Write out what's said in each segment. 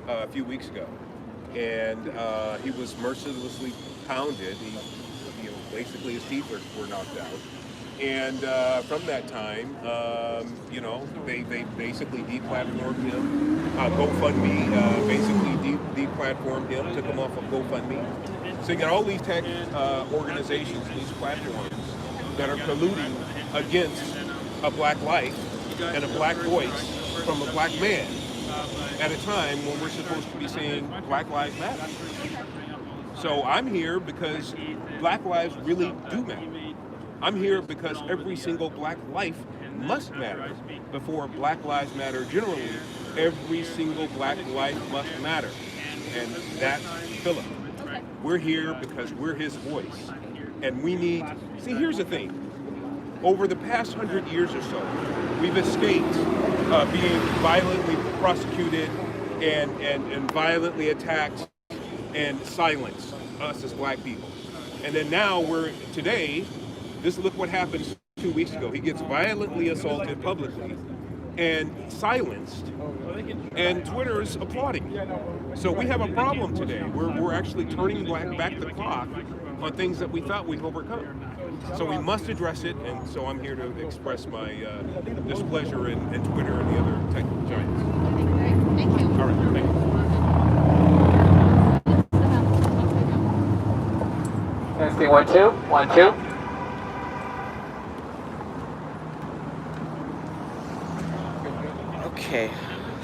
a few weeks ago, and he was mercilessly pounded. Basically his teeth were knocked out. And from that time, they basically deplatformed him. GoFundMe basically deplatformed him, took him off of GoFundMe. So you got all these tech organizations, these platforms that are colluding against a black life and a black voice from a black man at a time when we're supposed to be saying Black Lives Matter. So I'm here because black lives really do matter. I'm here because every single black life must matter. Before Black Lives Matter generally, every single black life must matter. And that's Philip. We're here because we're his voice. And we need, see, here's the thing. Over the past 100 years or so, we've escaped being violently prosecuted and violently attacked and silenced, us as black people. And then now today, look what happened 2 weeks ago. He gets violently assaulted publicly and silenced, and Twitter's applauding. So we have a problem today. We're actually turning back the clock on things that we thought we'd overcome. So we must address it, and so I'm here to express my displeasure in Twitter and the other tech giants. Thank you. All right, thank you. Testing 1 2 1 2. Okay,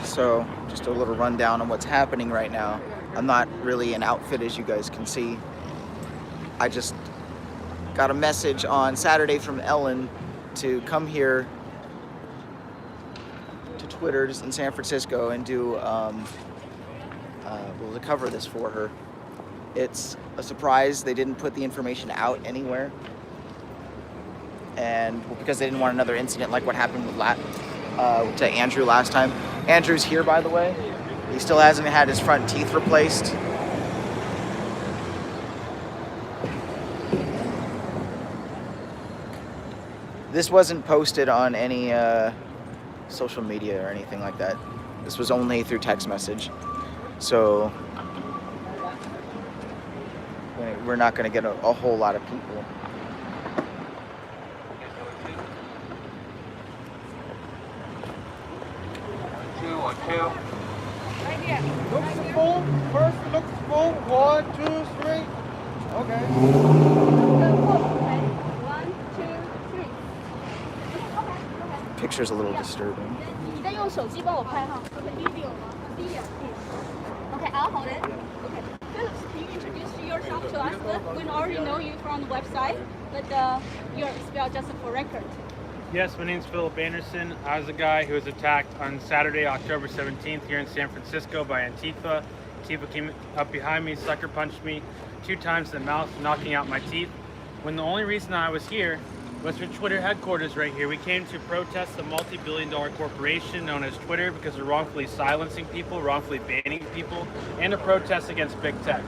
so just a little rundown on what's happening right now. I'm not really an outfit, as you guys can see. I just got a message on Saturday from Ellen to come here to Twitter's in San Francisco and do to cover this for her. It's a surprise. They didn't put the information out anywhere, and because they didn't want another incident like what happened with to Andrew last time. Andrew's here, by the way. He still hasn't had his front teeth replaced. This wasn't posted on any social media or anything like that. This was only through text message. So we're not going to get a whole lot of people. Right here. Looks full. First looks full. 1, 2, 3. Okay. Okay. 1, 2, 3. Picture's a little disturbing. 你在用手机帮我拍哈。Video 吗？Video. Okay, I'll hold it. Okay. Philip, can you introduce yourself to us? We already know you from the website, but your spell just for record. Yes, my name's Philip Anderson. I was the guy who was attacked on Saturday, October 17th here in San Francisco by Antifa. Antifa came up behind me, sucker punched me 2 times in the mouth, knocking out my teeth. When the only reason I was here was for Twitter headquarters right here. We came to protest the multi-billion-dollar corporation known as Twitter because they're wrongfully silencing people, wrongfully banning people, and to protest against big tech.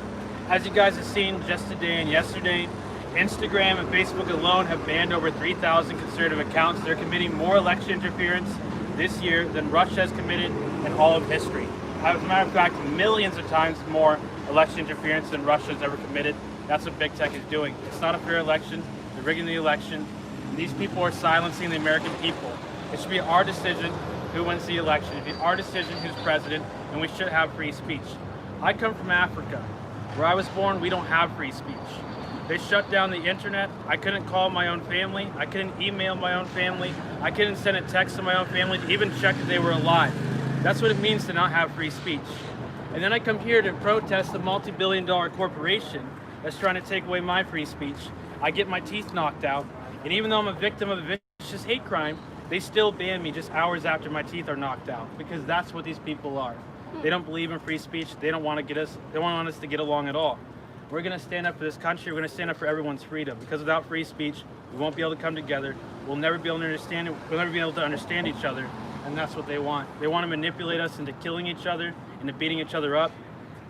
As you guys have seen just today and yesterday, Instagram and Facebook alone have banned over 3,000 conservative accounts. They're committing more election interference this year than Russia has committed in all of history. As a matter of fact, millions of times more election interference than Russia has ever committed. That's what big tech is doing. It's not a fair election. They're rigging the election. These people are silencing the American people. It should be our decision who wins the election. It should be our decision who's president, and we should have free speech. I come from Africa. Where I was born, we don't have free speech. They shut down the internet. I couldn't call my own family. I couldn't email my own family. I couldn't send a text to my own family to even check if they were alive. That's what it means to not have free speech. And then I come here to protest the multi-billion-dollar corporation that's trying to take away my free speech. I get my teeth knocked out. And even though I'm a victim of a vicious hate crime, they still ban me just hours after my teeth are knocked out, because that's what these people are. They don't believe in free speech. They don't want us to get along at all. We're going to stand up for this country. We're going to stand up for everyone's freedom, because without free speech, we won't be able to come together. We'll never be able to understand it. We'll never be able to understand each other, and that's what they want. They want to manipulate us into killing each other, into beating each other up.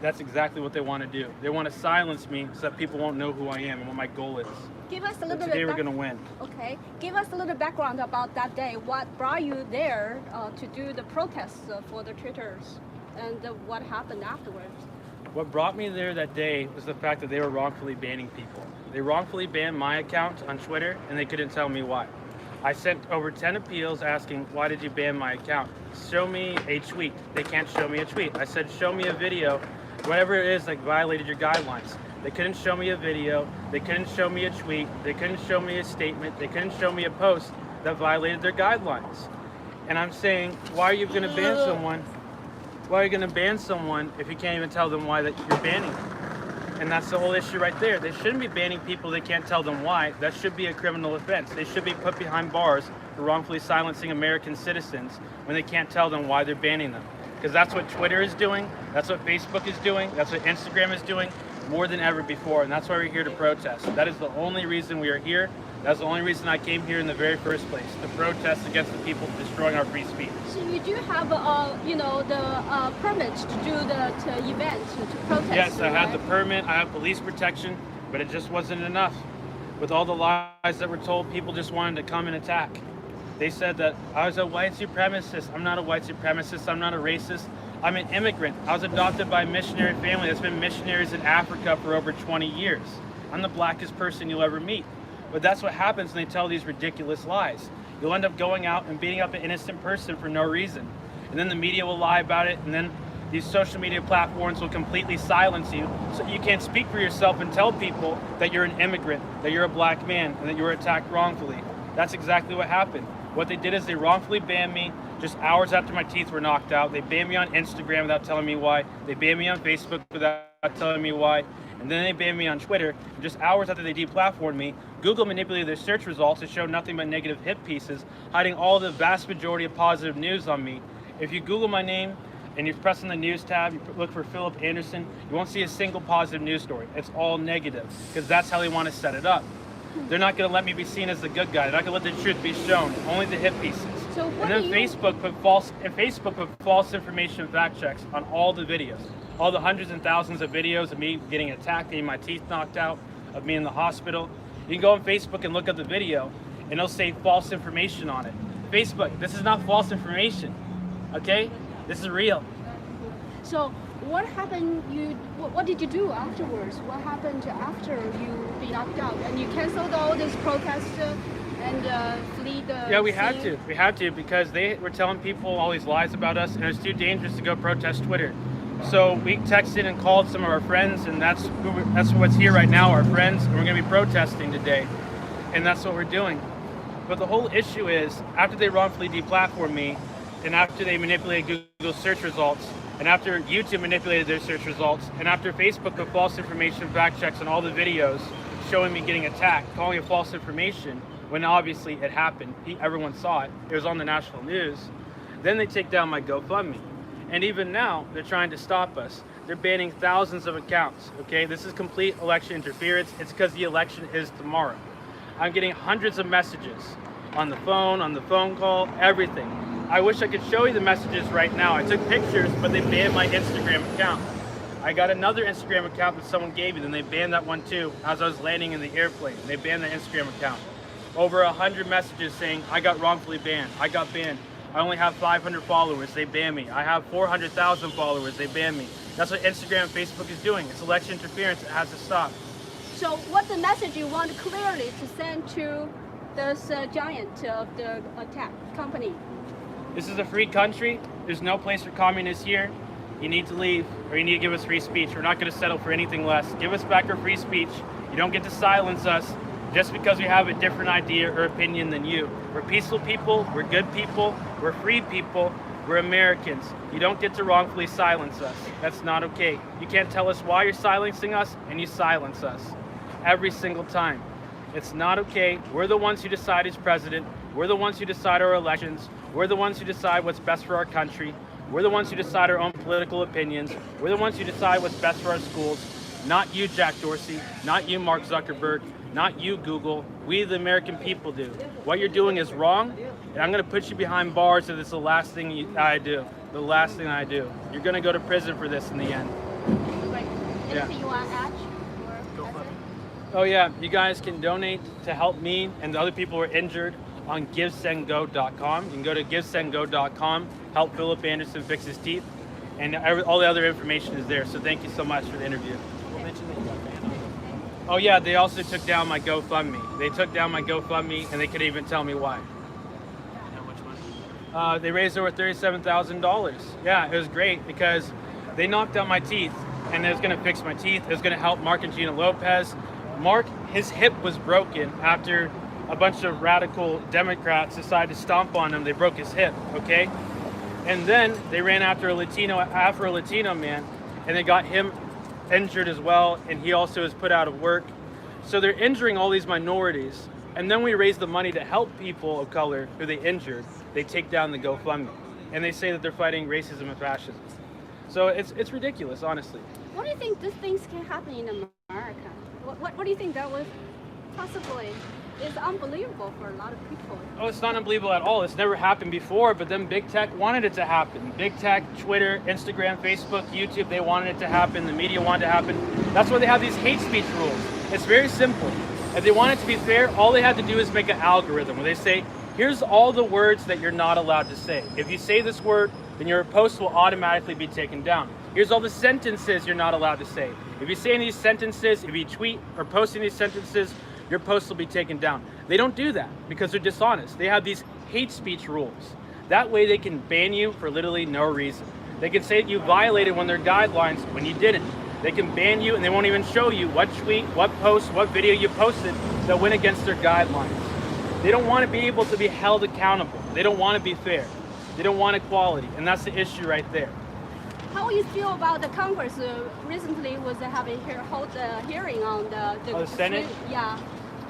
That's exactly what they want to do. They want to silence me so that people won't know who I am and what my goal is. Give us a little Today bit. we're going to win. Okay. Give us a little background about that day. What brought you there to do the protests for the Twitters? and what happened afterwards? What brought me there that day was the fact that they were wrongfully banning people. They wrongfully banned my account on Twitter, and they couldn't tell me why. I sent over 10 appeals asking, why did you ban my account? Show me a tweet. They can't show me a tweet. I said, show me a video, whatever it is that violated your guidelines. They couldn't show me a video. They couldn't show me a tweet. They couldn't show me a statement. They couldn't show me a post that violated their guidelines. And I'm saying, why are you going to ban someone? Why are you going to ban someone if you can't even tell them why that you're banning them? And that's the whole issue right there. They shouldn't be banning people they can't tell them why. That should be a criminal offense. They should be put behind bars for wrongfully silencing American citizens when they can't tell them why they're banning them. Because that's what Twitter is doing, that's what Facebook is doing, that's what Instagram is doing more than ever before, and that's why we're here to protest. That is the only reason we are here. That's the only reason I came here in the very first place, to protest against the people destroying our free speech. So you do have, the permit to do the event, to protest? Yes, I had right? the permit, I have police protection, but it just wasn't enough. With all the lies that were told, people just wanted to come and attack. They said that I was a white supremacist. I'm not a white supremacist, I'm not a racist. I'm an immigrant. I was adopted by a missionary family that's been missionaries in Africa for over 20 years. I'm the blackest person you'll ever meet. But that's what happens when they tell these ridiculous lies. You'll end up going out and beating up an innocent person for no reason. And then the media will lie about it, and then these social media platforms will completely silence you, so you can't speak for yourself and tell people that you're an immigrant, that you're a black man, and that you were attacked wrongfully. That's exactly what happened. What they did is they wrongfully banned me just hours after my teeth were knocked out. They banned me on Instagram without telling me why. They banned me on Facebook without telling me why. And then they banned me on Twitter. And just hours after they deplatformed me, Google manipulated their search results to show nothing but negative hit pieces, hiding all the vast majority of positive news on me. If you Google my name and you press on the news tab, you look for Philip Anderson, you won't see a single positive news story. It's all negative, because that's how they want to set it up. They're not going to let me be seen as the good guy. They're not going to let the truth be shown, only the hit pieces. So what And then do you... Facebook put false information fact checks on all the videos. All the hundreds and thousands of videos of me getting attacked, getting my teeth knocked out, of me in the hospital. You can go on Facebook and look at the video, and it'll say false information on it. Facebook, this is not false information, okay? This is real. So what happened? What did you do afterwards? What happened after you be knocked out and you canceled all this protest and flee the? Yeah, we had scene? to. We had to, because they were telling people all these lies about us, and it was too dangerous to go protest Twitter. So we texted and called some of our friends, and that's what's here right now, our friends, and we're going to be protesting today, and that's what we're doing. But the whole issue is, after they wrongfully deplatformed me, and after they manipulated Google's search results, and after YouTube manipulated their search results, and after Facebook put false information fact checks on all the videos showing me getting attacked, calling it false information, when obviously it happened, everyone saw it, it was on the national news, then they take down my GoFundMe. And even now, they're trying to stop us. They're banning thousands of accounts, okay? This is complete election interference. It's because the election is tomorrow. I'm getting hundreds of messages on the phone call, everything. I wish I could show you the messages right now. I took pictures, but they banned my Instagram account. I got another Instagram account that someone gave me, then they banned that one too as I was landing in the airplane. They banned the Instagram account. Over 100 messages saying I got wrongfully banned. I got banned. I only have 500 followers, they ban me. I have 400,000 followers, they ban me. That's what Instagram and Facebook is doing. It's election interference, it has to stop. So what's the message you want clearly to send to this giant of the attack company? This is a free country. There's no place for communists here. You need to leave, or you need to give us free speech. We're not going to settle for anything less. Give us back our free speech. You don't get to silence us just because we have a different idea or opinion than you. We're peaceful people, we're good people, we're free people, we're Americans. You don't get to wrongfully silence us. That's not okay. You can't tell us why you're silencing us, and you silence us every single time. It's not okay. We're the ones who decide who's president. We're the ones who decide our elections. We're the ones who decide what's best for our country. We're the ones who decide our own political opinions. We're the ones who decide what's best for our schools. Not you, Jack Dorsey. Not you, Mark Zuckerberg. Not you, Google. We, the American people, do. What you're doing is wrong, and I'm going to put you behind bars if it's the last thing I do. The last thing I do. You're going to go to prison for this in the end. Right. Yeah. Anything you want to add? Oh yeah, you guys can donate to help me and the other people who are injured on GiveSendGo.com. You can go to GiveSendGo.com, help Philip Anderson fix his teeth. and all the other information is there. So thank you so much for the interview. Oh yeah, they also took down my GoFundMe. They took down my GoFundMe, and they couldn't even tell me why. They raised over $37,000. Yeah, it was great because they knocked out my teeth, and it was going to fix my teeth. It was going to help Mark and Gina Lopez. Mark, his hip was broken after a bunch of radical Democrats decided to stomp on him. They broke his hip, okay? And then they ran after a Afro-Latino man, and they got him injured as well, and he also is put out of work. So they're injuring all these minorities, and then we raise the money to help people of color who they injured. They take down the GoFundMe, and they say that they're fighting racism and fascism. So it's ridiculous, honestly. What do you think these things can happen in America? What do you think that was possibly is unbelievable for a lot of people? Oh, it's not unbelievable at all. It's never happened before, but then big tech wanted it to happen. Big tech, Twitter, Instagram, Facebook, YouTube, they wanted it to happen. The media wanted it to happen. That's why they have these hate speech rules. It's very simple. If they want it to be fair, all they have to do is make an algorithm where they say, here's all the words that you're not allowed to say. If you say this word, then your post will automatically be taken down. Here's all the sentences you're not allowed to say. If you say any of these sentences, if you tweet or post any of these sentences, your post will be taken down. They don't do that because they're dishonest. They have these hate speech rules. That way they can ban you for literally no reason. They can say that you violated one of their guidelines when you didn't. They can ban you and they won't even show you what tweet, what post, what video you posted that went against their guidelines. They don't want to be able to be held accountable. They don't want to be fair. They don't want equality, and that's the issue right there. How you feel about the Congress recently was hold a hearing on the Senate? Yeah,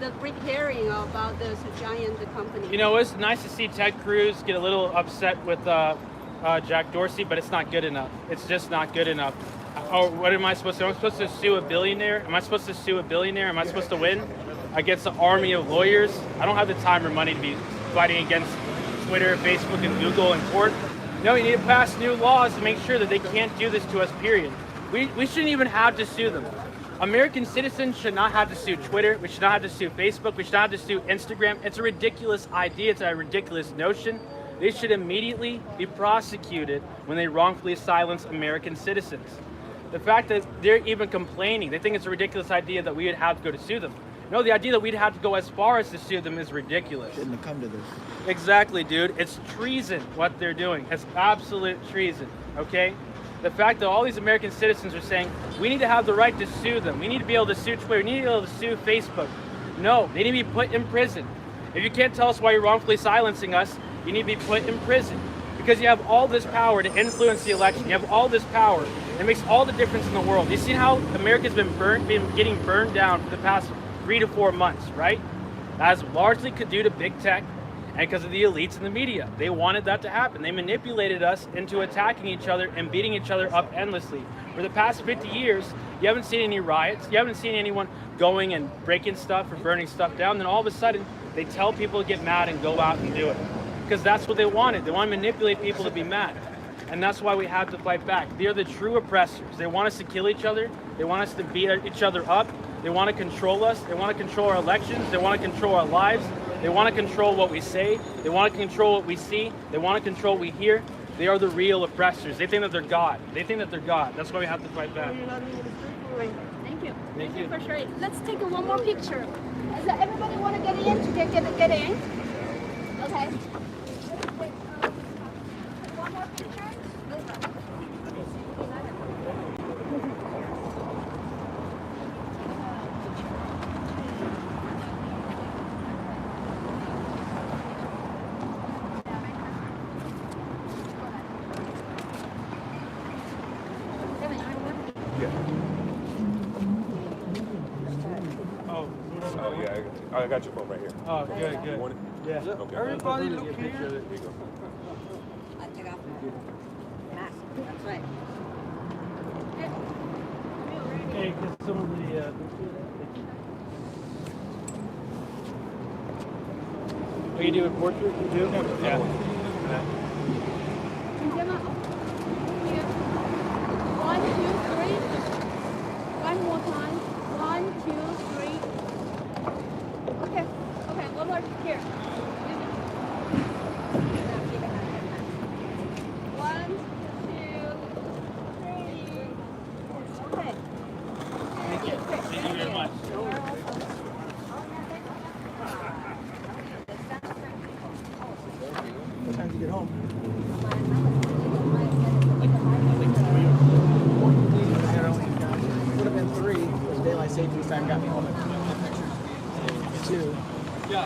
the big hearing about the giant company. You know, it's nice to see Ted Cruz get a little upset with Jack Dorsey, but it's not good enough. It's just not good enough. Oh, what am I supposed to do? Am I supposed to sue a billionaire? Am I supposed to sue a billionaire? Am I supposed to win against an army of lawyers? I don't have the time or money to be fighting against Twitter, Facebook, and Google in court. No, we need to pass new laws to make sure that they can't do this to us, period. We shouldn't even have to sue them. American citizens should not have to sue Twitter. We should not have to sue Facebook. We should not have to sue Instagram. It's a ridiculous idea. It's a ridiculous notion. They should immediately be prosecuted when they wrongfully silence American citizens. The fact that they're even complaining, they think it's a ridiculous idea that we would have to go to sue them. No, the idea that we'd have to go as far as to sue them is ridiculous. Shouldn't have come to this. Exactly, dude. It's treason what they're doing. It's absolute treason, okay? The fact that all these American citizens are saying, we need to have the right to sue them. We need to be able to sue Twitter. We need to be able to sue Facebook. No, they need to be put in prison. If you can't tell us why you're wrongfully silencing us, you need to be put in prison. Because you have all this power to influence the election. You have all this power. It makes all the difference in the world. You see how America's been getting burned down for the past 3 to 4 months, right? That's largely due to big tech and because of the elites in the media. They wanted that to happen. They manipulated us into attacking each other and beating each other up endlessly. For the past 50 years, you haven't seen any riots. You haven't seen anyone going and breaking stuff or burning stuff down. Then all of a sudden, they tell people to get mad and go out and do it. Because that's what they wanted. They want to manipulate people to be mad. And that's why we have to fight back. They are the true oppressors. They want us to kill each other. They want us to beat each other up. They want to control us. They want to control our elections. They want to control our lives. They want to control what we say. They want to control what we see. They want to control what we hear. They are the real oppressors. They think that they're God. They think that they're God. That's why we have to fight back. Thank you. Thank you. For sure. Let's take one more picture. Does everybody want to get in to get in? Okay. One more picture. Oh yeah, I got your phone right here. Oh, good, You good. want it? Yeah. Okay. Everybody look here. There you go. Take off mask. That's right. Okay, get some of the... Are you doing portrait? You do? Yeah. One, two, three. One more time. 1, 2, 3. Okay. Okay. One more here. 1, 2,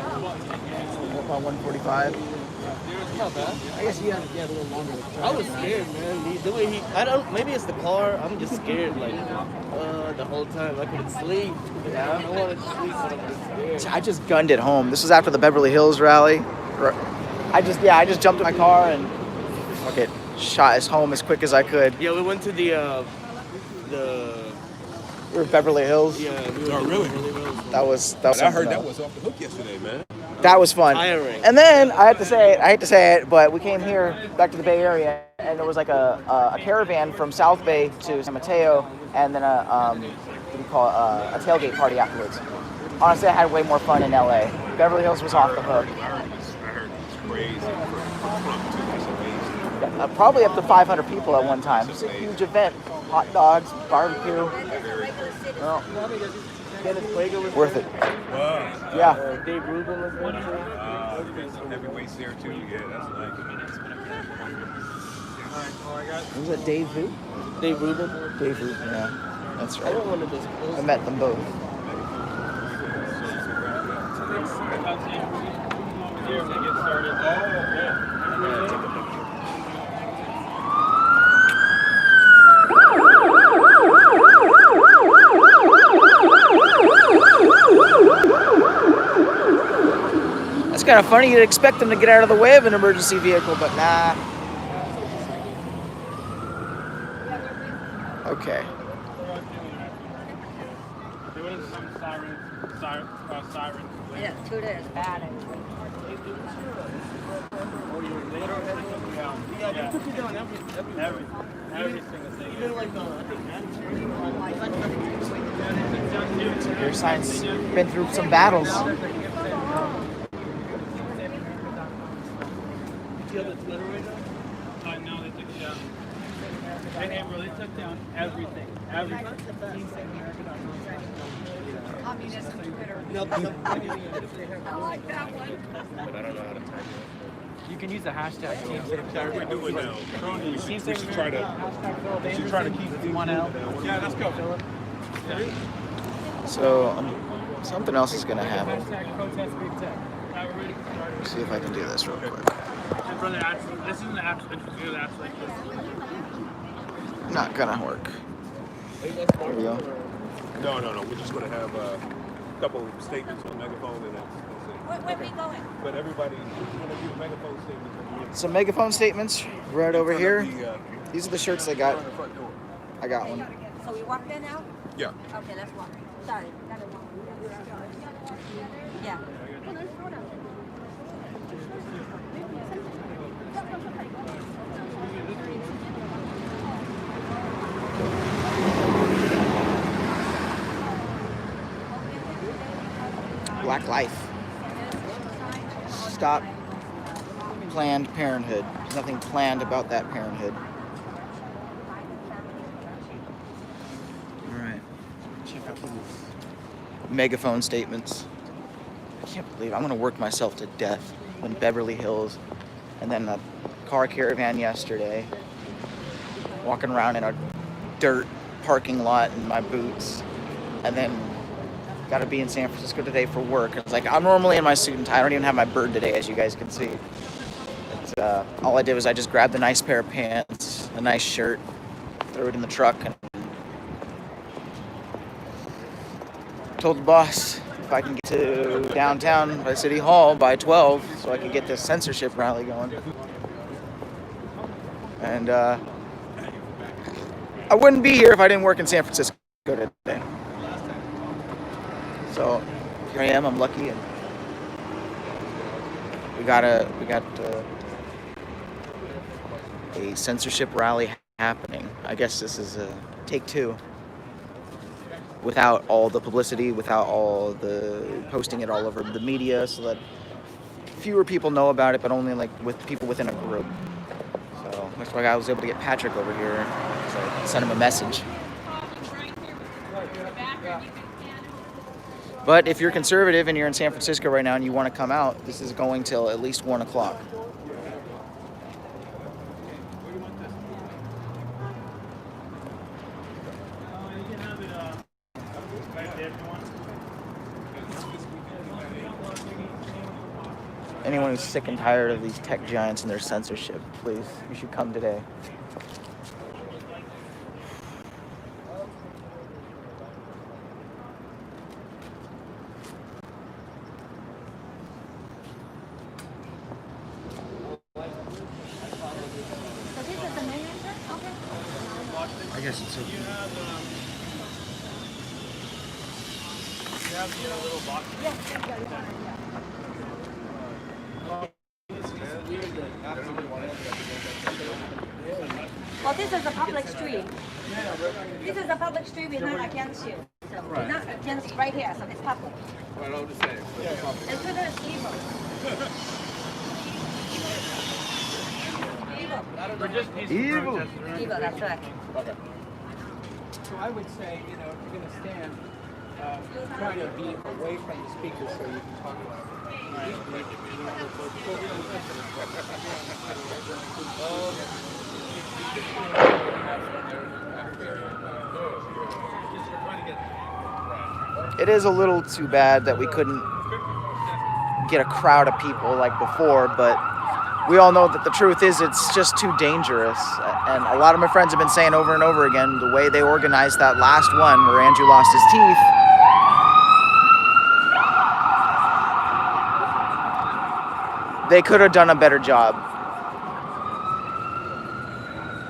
About 145. Not bad. I guess he had a little longer. I was scared, man. The way I don't. Maybe it's the car. I'm just scared, like the whole time. I couldn't sleep. Yeah. I wanted to sleep, but I'm just scared. I just gunned it home. This was after the Beverly Hills rally. I just jumped in my car and fuck it, shot us home as quick as I could. Yeah, we went to the We were Beverly Hills. yeah. We Oh, really? That was I something heard that else. was off the hook yesterday, man. That was fun. Tiring. And then I hate to say it, but we came here back to the Bay Area, and there was like a caravan from South Bay to San Mateo, and then a tailgate party afterwards. Honestly, I had way more fun in LA. Beverly Hills was off the hook. I heard it's crazy. Trump, too. It's amazing. Probably up to 500 people at one time. It's a huge event. Hot dogs, barbecue. Well, Dennis Prager was worth it. Wow. Yeah. Dave Rubin was there. There's some heavyweights there, too. Yeah, that's nice. Was it Dave who? Dave Rubin. Dave Rubin, yeah. That's I right. want one of those. I met them both. That's kind of funny. You'd expect them to get out of the way of an emergency vehicle, but nah. Okay. Siren. Yeah, Tuda is bad. Yeah, they put you down every single thing. Even like Your sign's been through some battles. Do you have the Twitter right now? No, they took it down. They really took down everything. Everything. Communist Twitter. No, I like that one. But I don't know how to type You can use the hashtag Team it. What we're doing now, we should try to keep things moving now. Yeah, let's go. So, something else is going to happen. Let's see if I can do this real quick. This isn't the actual like this. Not going to work. There we go. No. We're just going to have a couple statements on megaphone and that's it. Where are we going? But everybody, we're going to do the megaphone statements. Some megaphone statements right over here. The, These are the shirts I got. front of the front door. I got one. So we walk there now? Yeah. Okay, let's walk. Sorry, gotta walk. Yeah. Black Life. Stop Planned Parenthood. There's nothing planned about that parenthood. Alright. Check out these megaphone statements. I can't believe I'm gonna work myself to death in Beverly Hills and then a car caravan yesterday. Walking around in a dirt parking lot in my boots. And then gotta be in San Francisco today for work. It's like I'm normally in my suit and tie. I don't even have my bird today, as you guys can see. All I did was I just grabbed a nice pair of pants, a nice shirt, threw it in the truck, and told the boss if I can get to downtown by City Hall by 12 so I can get this censorship rally going. And I wouldn't be here if I didn't work in San Francisco today. So here I am. I'm lucky, and we got a censorship rally happening. I guess this is a take two. Without all the publicity, without all the posting it all over the media, so that fewer people know about it, but only like with people within a group. So that's why I was able to get Patrick over here. So I sent him a message. But if you're conservative and you're in San Francisco right now and you want to come out, this is going till at least 1 o'clock. anyone who's sick and tired of these tech giants and their censorship, please, you should come today. So this is the main entrance? Okay. I guess it's open. Well, this is a public street. This is a public street. We're not against you. So we're not against right here. So it's public. Well, I'm just saying. And Twitter is evil. Evil. We're just peaceful Evil. protesters, right? Evil. That's right. So I would say, you know, if you're going to stand, try to be away from the speakers so you can talk about It is a little too bad that we couldn't get a crowd of people like before, but we all know that the truth is it's just too dangerous. And a lot of my friends have been saying over and over again, the way they organized that last one where Andrew lost his teeth, they could have done a better job.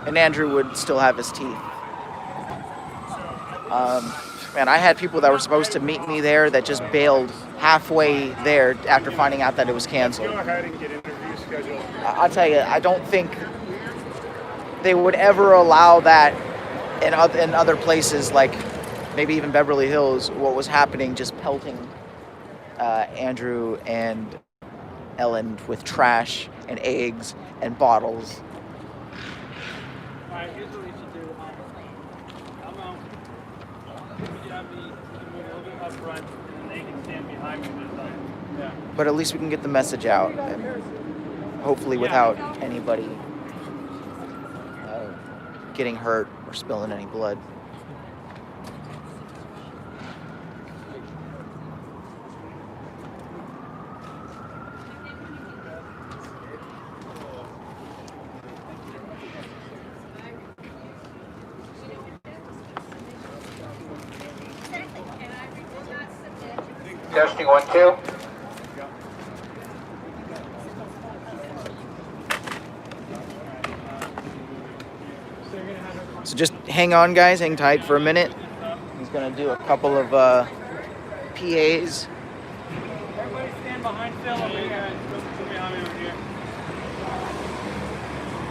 And Andrew would still have his teeth. Man, I had people that were supposed to meet me there that just bailed halfway there after finding out that it was canceled. Go ahead and get interviews scheduled. I'll tell you, I don't think they would ever allow that in other places, like maybe even Beverly Hills, what was happening, just pelting Andrew and Ellen with trash and eggs and bottles. Alright, here's what we should do. Come on. You have me move a little bit up front, and they can stand behind me this time. Yeah. But at least we can get the message out, and hopefully without anybody getting hurt or spilling any blood. Testing 1, 2. So just hang on, guys, hang tight for a minute. He's gonna do a couple of PAs. Everybody stand behind Phil over here. Go behind me over here.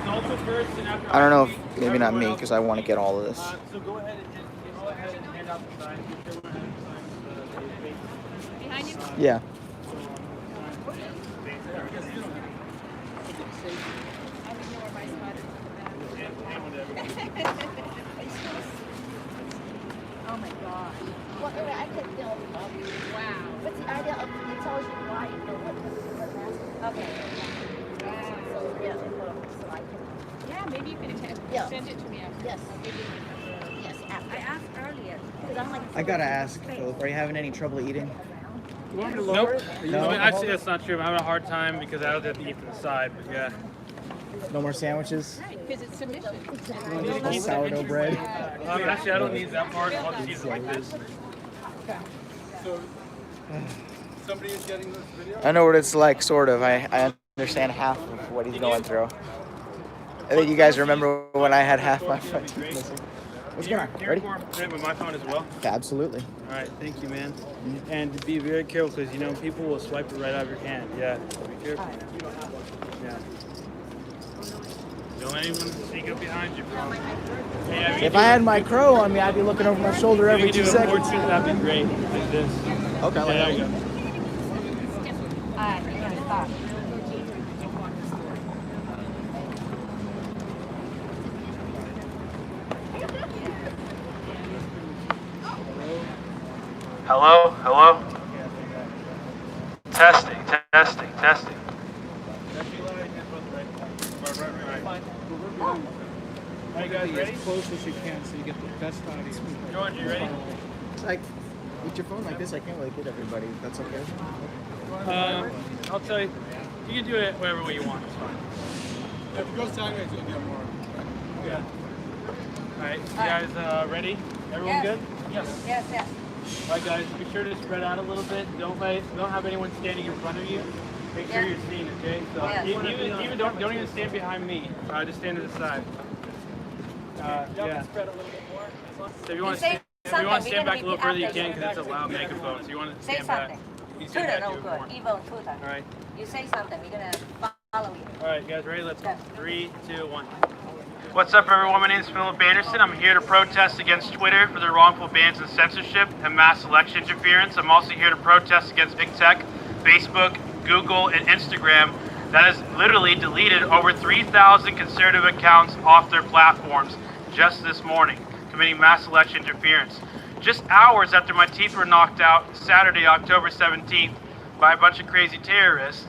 Ultra first and after I don't know if, maybe not me, because I want to get all of this. So go ahead and hand out the sign. Get everyone to sign Behind you? Yeah. Oh my gosh. Well, anyway, I could film. Wow. What's the idea of it tells you why you know what okay. So yeah, so I can. Yeah, maybe you can send it to me after. Yes. Yes. After. I asked earlier. Because I'm like. I gotta ask, Philip, are you having any trouble eating? You want me to lower it? No, I mean, actually, that's not true. I'm having a hard time because I would have to eat to the side, but yeah. No more sandwiches? Because it's submission. No sourdough bread? Actually, I don't need that part. I'll just use it like this. So, somebody is getting this video? I know what it's like, sort of. I understand half of what he's going through. I think you guys remember when I had half my front teeth missing. What's going on? Can you Ready? record with my phone as well? Absolutely. All right, thank you, man. And be very careful because, you know, people will swipe it right out of your hand. Yeah, be careful. Yeah. Don't let anyone sneak up behind you, bro. Yeah, If I had my crow on me, I'd be looking over my shoulder every 2 seconds. That'd be great. Like this. Okay, Yeah, there you go. Alright, you're gonna start. Hello? Hello? Testing, testing, testing. Are you guys ready? as close as you can so you get the best audio. George, you ready? Like, with your phone like this, I can't really get everybody. That's okay. I'll tell you. You can do it whatever way you want. It's fine. If it goes sideways, you'll get more. Yeah. All right. You guys ready? Everyone Yes. good? Yes. Yes, yes. All right, guys. Be sure to spread out a little bit. Don't have anyone standing in front of you. Make sure Yeah. you're seen. Okay. So Yes. even don't even stand behind me. Just stand to the side. Yeah. Spread a little bit more. So if you want to say stand, something. stand back a We're little gonna further, you repeat can after because it's a loud megaphone. So you want to Say stand back. something. You stand Tutor back no even good. more. Evil tutor. All right. You say something. We're gonna follow you. All right, you guys ready? Let's go. Yeah. 3, 2, 1. What's up, everyone? My name is Philip Anderson. I'm here to protest against Twitter for their wrongful bans and censorship and mass election interference. I'm also here to protest against big tech, Facebook, Google, and Instagram that has literally deleted over 3,000 conservative accounts off their platforms just this morning, committing mass election interference. Just hours after my teeth were knocked out Saturday, October 17th, by a bunch of crazy terrorists,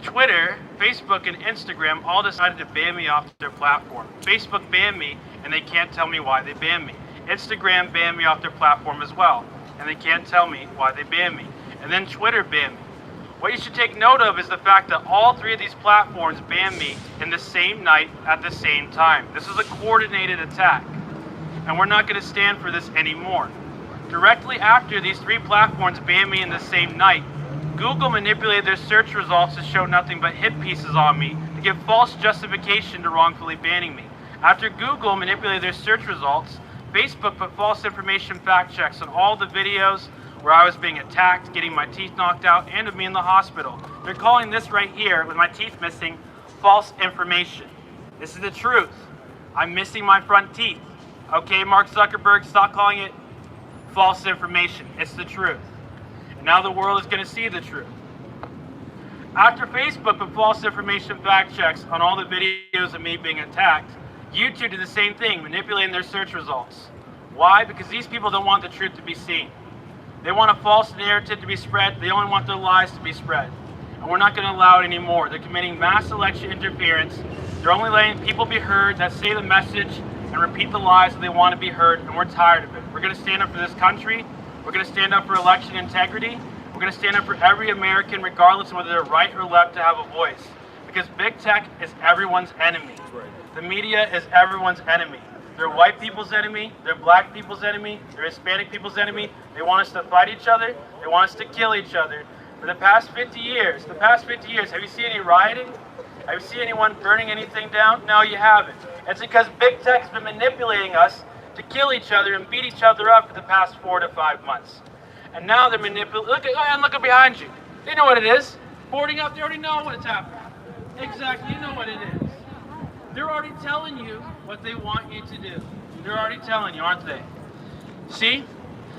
Twitter, Facebook, and Instagram all decided to ban me off their platform. Facebook banned me, and they can't tell me why they banned me. Instagram banned me off their platform as well, and they can't tell me why they banned me. And then Twitter banned me. What you should take note of is the fact that all three of these platforms banned me in the same night at the same time. This is a coordinated attack, and we're not going to stand for this anymore. Directly after these three platforms banned me in the same night, Google manipulated their search results to show nothing but hit pieces on me to give false justification to wrongfully banning me. After Google manipulated their search results, Facebook put false information fact checks on all the videos where I was being attacked, getting my teeth knocked out, and of me in the hospital. They're calling this right here, with my teeth missing, false information. This is the truth. I'm missing my front teeth. Okay, Mark Zuckerberg, stop calling it false information. It's the truth. Now the world is going to see the truth. After Facebook put false information fact checks on all the videos of me being attacked, YouTube did the same thing, manipulating their search results. Why? Because these people don't want the truth to be seen. They want a false narrative to be spread. They only want their lies to be spread. And we're not going to allow it anymore. They're committing mass election interference. They're only letting people be heard that say the message and repeat the lies that they want to be heard, and we're tired of it. We're going to stand up for this country. We're going to stand up for election integrity. We're going to stand up for every American, regardless of whether they're right or left, to have a voice. Because big tech is everyone's enemy. The media is everyone's enemy. They're white people's enemy. They're black people's enemy. They're Hispanic people's enemy. They want us to fight each other. They want us to kill each other. For the past 50 years, have you seen any rioting? Have you seen anyone burning anything down? No, you haven't. It's because big tech's been manipulating us to kill each other and beat each other up for the past 4 to 5 months. And now they're manipulating. Look behind you. They know what it is. Boarding up, they already know what's happening. Exactly, you know what it is. They're already telling you what they want you to do. They're already telling you, aren't they? See?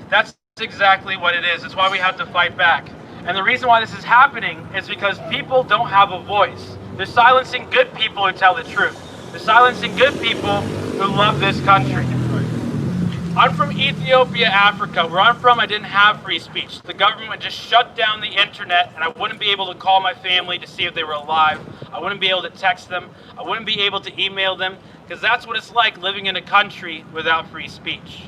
That's exactly what it is. That's why we have to fight back. And the reason why this is happening is because people don't have a voice. They're silencing good people who tell the truth. They're silencing good people who love this country. I'm from Ethiopia, Africa. Where I'm from, I didn't have free speech. The government would just shut down the internet, and I wouldn't be able to call my family to see if they were alive. I wouldn't be able to text them. I wouldn't be able to email them, because that's what it's like living in a country without free speech.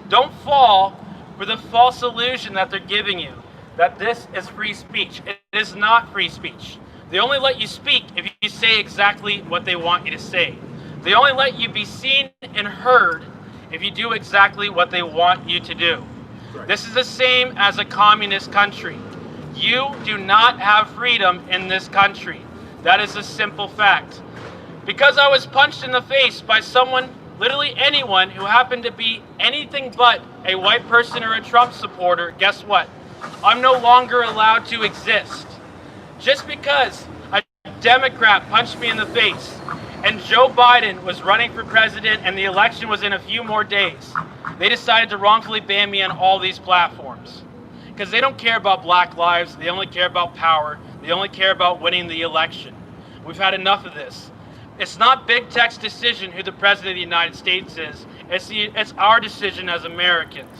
Don't fall for the false illusion that they're giving you, that this is free speech. It is not free speech. They only let you speak if you say exactly what they want you to say. They only let you be seen and heard if you do exactly what they want you to do. Right. This is the same as a communist country. You do not have freedom in this country. That is a simple fact. Because I was punched in the face by someone, literally anyone, who happened to be anything but a white person or a Trump supporter, guess what? I'm no longer allowed to exist. Just because a Democrat punched me in the face and Joe Biden was running for president and the election was in a few more days, they decided to wrongfully ban me on all these platforms. Because they don't care about black lives, they only care about power, they only care about winning the election. We've had enough of this. It's not big tech's decision who the president of the United States is, it's our decision as Americans.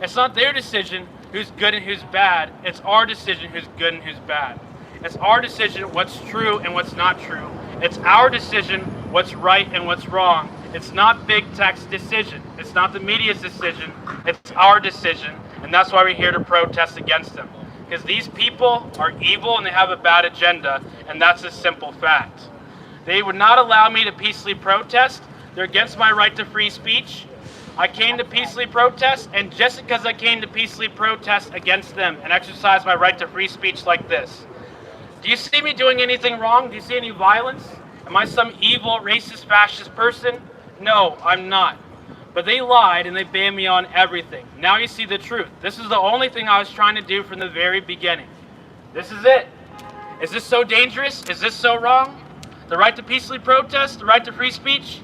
It's not their decision who's good and who's bad, it's our decision who's good and who's bad. It's our decision what's true and what's not true. It's our decision what's right and what's wrong. It's not big tech's decision. It's not the media's decision. It's our decision. And that's why we're here to protest against them. because these people are evil and they have a bad agenda, and that's a simple fact. They would not allow me to peacefully protest. They're against my right to free speech. I came to peacefully protest, and just because I came to peacefully protest against them and exercise my right to free speech like this, do you see me doing anything wrong? Do you see any violence? Am I some evil, racist, fascist person? No, I'm not. But they lied and they banned me on everything. Now you see the truth. This is the only thing I was trying to do from the very beginning. This is it. Is this so dangerous? Is this so wrong? The right to peacefully protest, the right to free speech?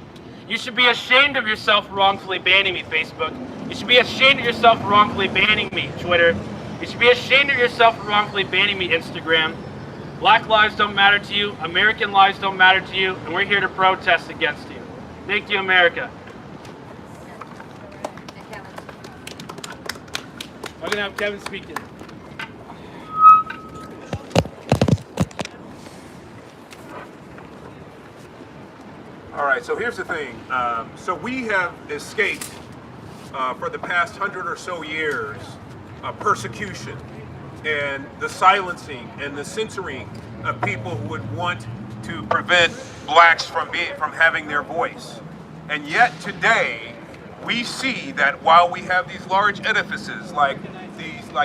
You should be ashamed of yourself for wrongfully banning me, Facebook. You should be ashamed of yourself for wrongfully banning me, Twitter. You should be ashamed of yourself for wrongfully banning me, Instagram. Black lives don't matter to you, American lives don't matter to you, and we're here to protest against you. Thank you, America. I'm gonna have Kevin speak it. All right, so here's the thing. So we have escaped for the past 100 or so years persecution and the silencing and the censoring of people who would want to prevent blacks from having their voice. And yet today, we see that while we have these large edifices like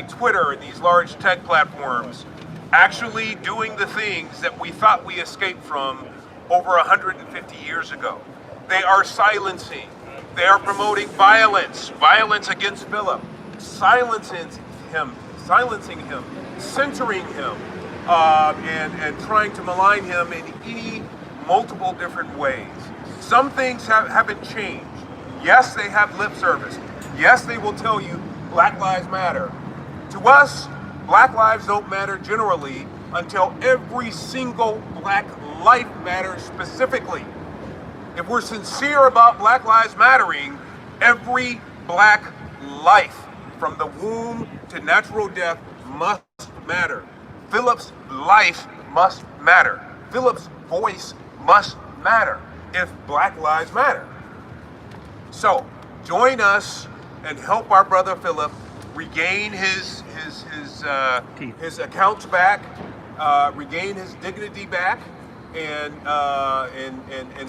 Twitter and these large tech platforms actually doing the things that we thought we escaped from over 150 years ago, they are silencing, they are promoting violence against Philip, silencing him, censoring him, and trying to malign him in any multiple different ways. Some things haven't changed. Yes, they have lip service. Yes, they will tell you Black Lives Matter. To us, Black lives don't matter generally until every single Black life matters specifically. If we're sincere about Black Lives Mattering, every Black life, from the womb to natural death, must matter. Philip's life must matter. Philip's voice must matter if Black Lives Matter. So, join us and help our brother Philip regain his accounts back, regain his dignity back, and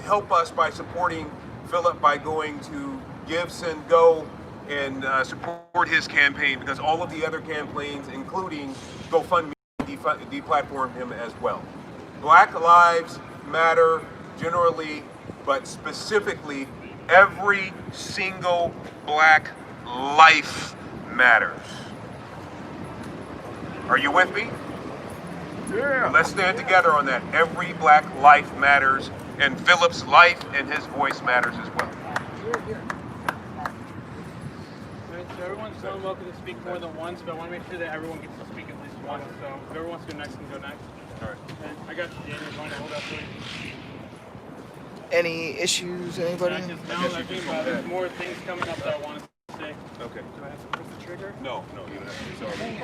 help us by supporting Philip by going to Give, Send, Go, and support his campaign, because all of the other campaigns, including GoFundMe, deplatform him as well. Black lives matter generally, but specifically, every single Black life matters. Are you with me? Yeah. Let's stand together on that. Every Black life matters, and Philip's life and his voice matters as well. So everyone's so welcome to speak more than once, but I want to make sure that everyone gets to speak at least once. So whoever wants to go next can go next. All right. And I got you, Daniel. Want to hold up, please? Any issues, anybody? There's more things coming up that I want to say. Okay. Do I have to press the trigger? No, you don't have to. It's already.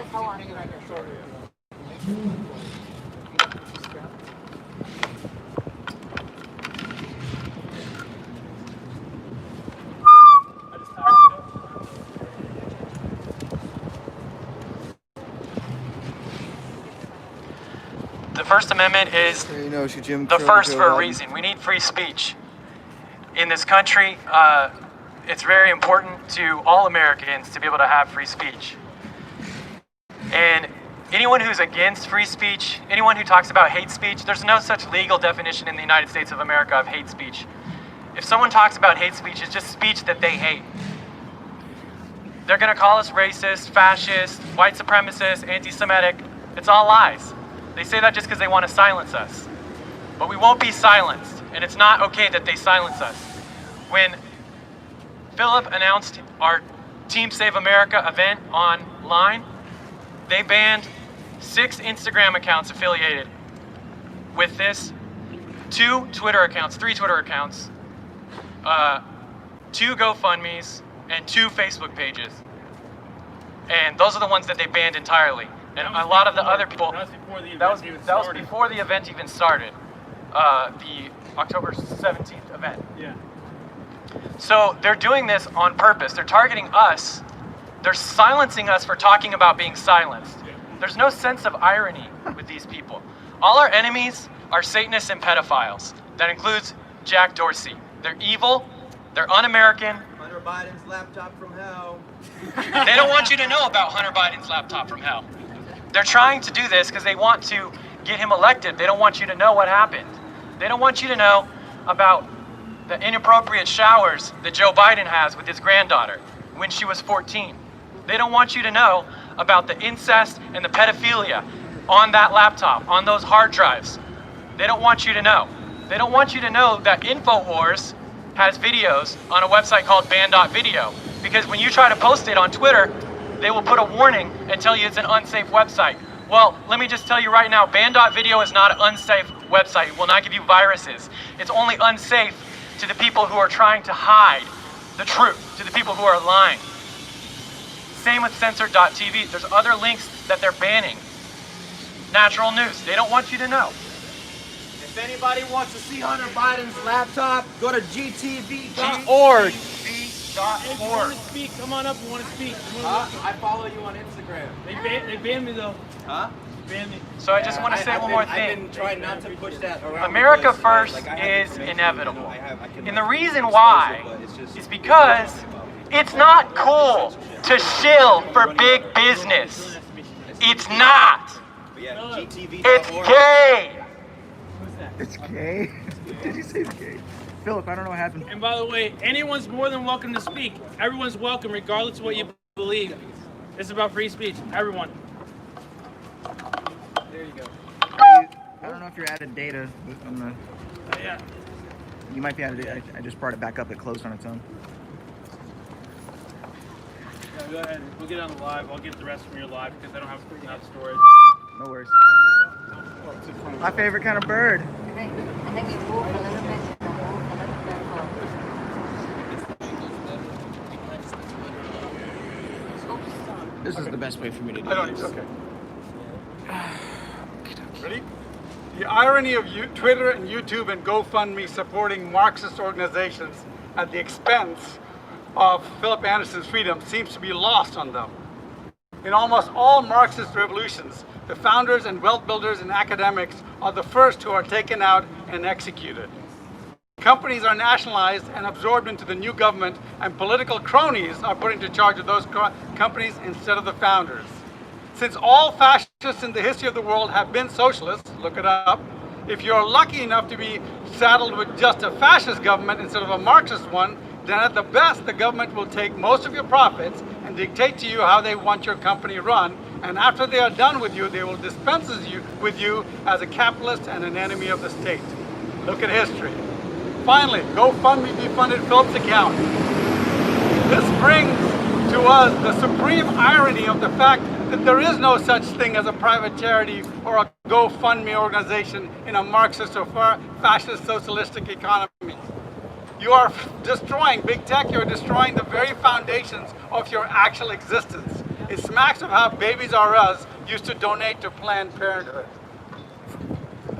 The First Amendment is the first for a reason. We need free speech. In this country, it's very important to all Americans to be able to have free speech. And anyone who's against free speech, anyone who talks about hate speech, there's no such legal definition in the United States of America of hate speech. If someone talks about hate speech, it's just speech that they hate. They're gonna call us racist, fascist, white supremacist, anti-Semitic. It's all lies. They say that just because they want to silence us. But we won't be silenced, and it's not okay that they silence us. When Philip announced our Team Save America event online, they banned 6 Instagram accounts affiliated with this, 2 Twitter accounts, 3 Twitter accounts, 2 GoFundMes, and 2 Facebook pages. And those are the ones that they banned entirely. And a lot of the other people, that was before the event even started, the October 17th event. Yeah. So they're doing this on purpose. They're targeting us. They're silencing us for talking about being silenced. There's no sense of irony with these people. All our enemies are Satanists and pedophiles. That includes Jack Dorsey. They're evil, they're un-American. Hunter Biden's laptop from hell. They don't want you to know about Hunter Biden's laptop from hell. They're trying to do this because they want to get him elected. They don't want you to know what happened. They don't want you to know about the inappropriate showers that Joe Biden has with his granddaughter when she was 14. They don't want you to know about the incest and the pedophilia on that laptop, on those hard drives. They don't want you to know. They don't want you to know that InfoWars has videos on a website called ban.video, because when you try to post it on Twitter, they will put a warning and tell you it's an unsafe website. Well, let me just tell you right now, ban.video is not an unsafe website. It will not give you viruses. It's only unsafe to the people who are trying to hide the truth, to the people who are lying. Same with censored.tv. There's other links that they're banning. Natural news, they don't want you to know. If anybody wants to see Hunter Biden's laptop, go to gtv.org. If you want to speak, come on up. You want to speak? I follow you on Instagram. They banned me though. Huh? Banned me. So I just want to say one more thing. I've been trying not to push that around. America first is inevitable. And the reason why is because it's not cool to shill for big business. It's not. It's gay. It's gay? Did you say it's gay? Philip, I don't know what happened. And by the way, anyone's more than welcome to speak. Everyone's welcome, regardless of what you believe. It's about free speech. Everyone. There you go. I don't know if you're out of data on the... Yeah. You might be out of data. I just brought it back up. It closed on its own. Yeah, go ahead. We'll get on the live. I'll get the rest from your live because I don't have enough storage. No worries. My favorite kind of bird. I think you move a little bit. This is the best way for me to do this. Okay. Ready? The irony of Twitter and YouTube and GoFundMe supporting Marxist organizations at the expense of Philip Anderson's freedom seems to be lost on them. In almost all Marxist revolutions, the founders and wealth builders and academics are the first who are taken out and executed. Companies are nationalized and absorbed into the new government, and political cronies are put into charge of those companies instead of the founders. Since all fascists in the history of the world have been socialists, look it up, if you're lucky enough to be saddled with just a fascist government instead of a Marxist one, then at the best the government will take most of your profits and dictate to you how they want your company run, and after they are done with you, they will dispense with you as a capitalist and an enemy of the state. Look at history. Finally, GoFundMe defunded Philip's account. This brings to us the supreme irony of the fact that there is no such thing as a private charity or a GoFundMe organization in a Marxist or fascist socialistic economy. You are destroying big tech, you're destroying the very foundations of your actual existence. It smacks of how Babies R Us used to donate to Planned Parenthood.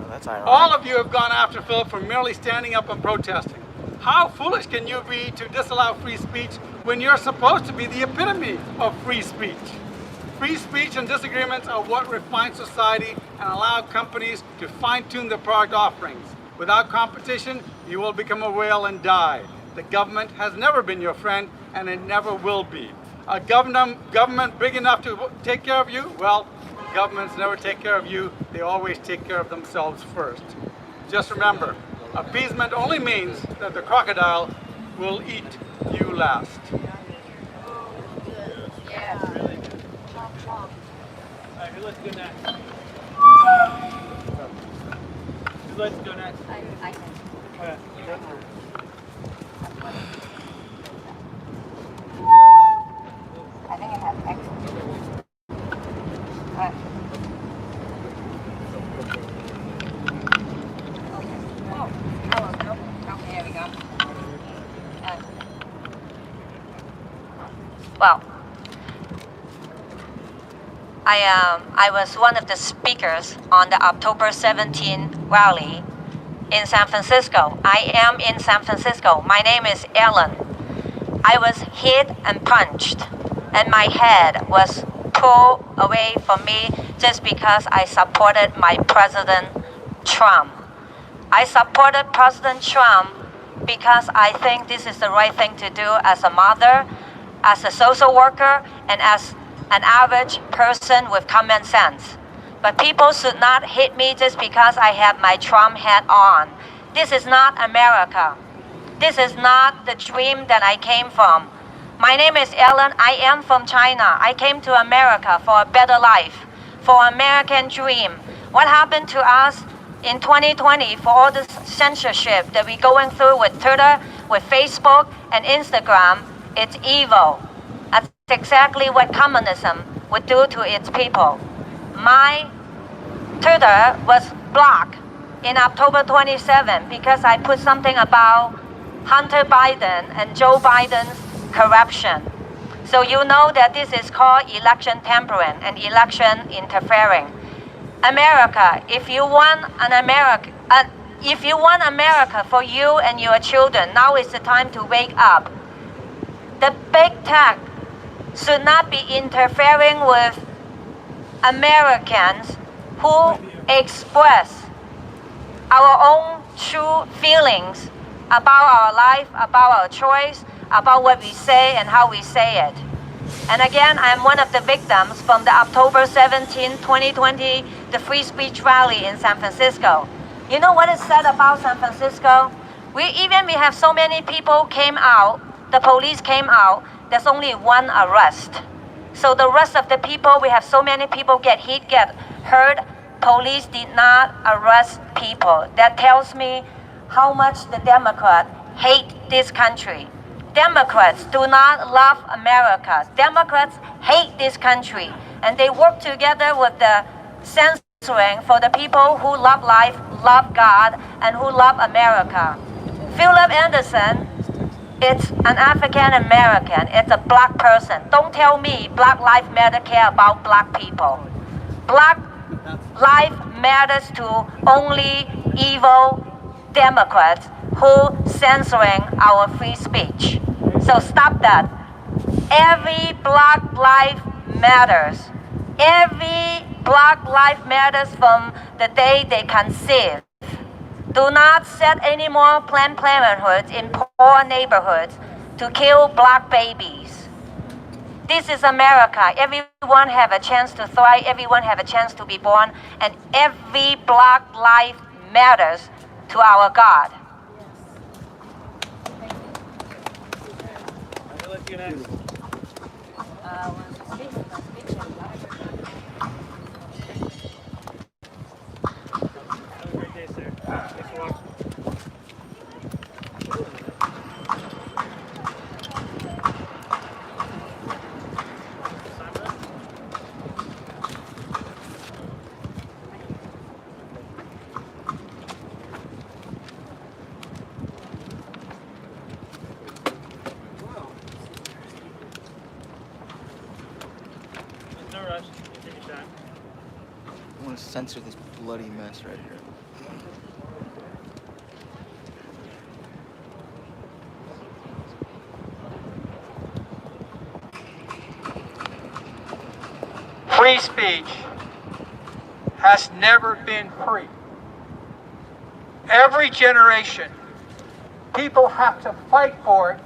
That's ironic. All of you have gone after Philip for merely standing up and protesting. How foolish can you be to disallow free speech when you're supposed to be the epitome of free speech? Free speech and disagreements are what refine society and allow companies to fine-tune their product offerings. Without competition, you will become a whale and die. The government has never been your friend, and it never will be. A government big enough to take care of you? Well, governments never take care of you. They always take care of themselves first. Just remember, appeasement only means that the crocodile will eat you last. All right, who lets go next? Who lets go next? I can. Okay. I think I have extra. Alright. Oh, okay, there we go. Well, I was one of the speakers on the October 17 rally in San Francisco. I am in San Francisco. My name is Ellen. I was hit and punched, and my head was pulled away from me just because I supported my President Trump. I supported President Trump because I think this is the right thing to do as a mother, as a social worker, and as an average person with common sense. But people should not hate me just because I have my Trump hat on. This is not America. This is not the dream that I came from. My name is Ellen. I am from China. I came to America for a better life, for American dream. What happened to us in 2020 for all this censorship that we're going through with Twitter, with Facebook, and Instagram? It's evil. That's exactly what communism would do to its people. My Twitter was blocked in October 27 because I put something about Hunter Biden and Joe Biden's corruption. So you know that this is called election tampering and election interfering. America, if you want America for you and your children, now is the time to wake up. The big tech should not be interfering with Americans who express our own true feelings about our life, about our choice, about what we say and how we say it. And again, I am one of the victims from the October 17, 2020, the free speech rally in San Francisco. You know what is said about San Francisco? We have so many people came out, the police came out, there's only one arrest. So the rest of the people, we have so many people get hit, get hurt. Police did not arrest people. That tells me how much the Democrats hate this country. Democrats do not love America. Democrats hate this country. And they work together with the censoring for the people who love life, love God, and who love America. Philip Anderson, it's an African American. It's a black person. Don't tell me Black Lives Matter care about black people. Black life matters to only evil Democrats who censoring our free speech. So stop that. Every Black life matters. Every Black life matters from the day they conceive. Do not set any more Planned Parenthoods in poor neighborhoods to kill black babies. This is America. Everyone have a chance to thrive. Everyone have a chance to be born. And every Black life matters to our God. I want to censor this bloody mess right here. Free speech has never been free. Every generation, people have to fight for it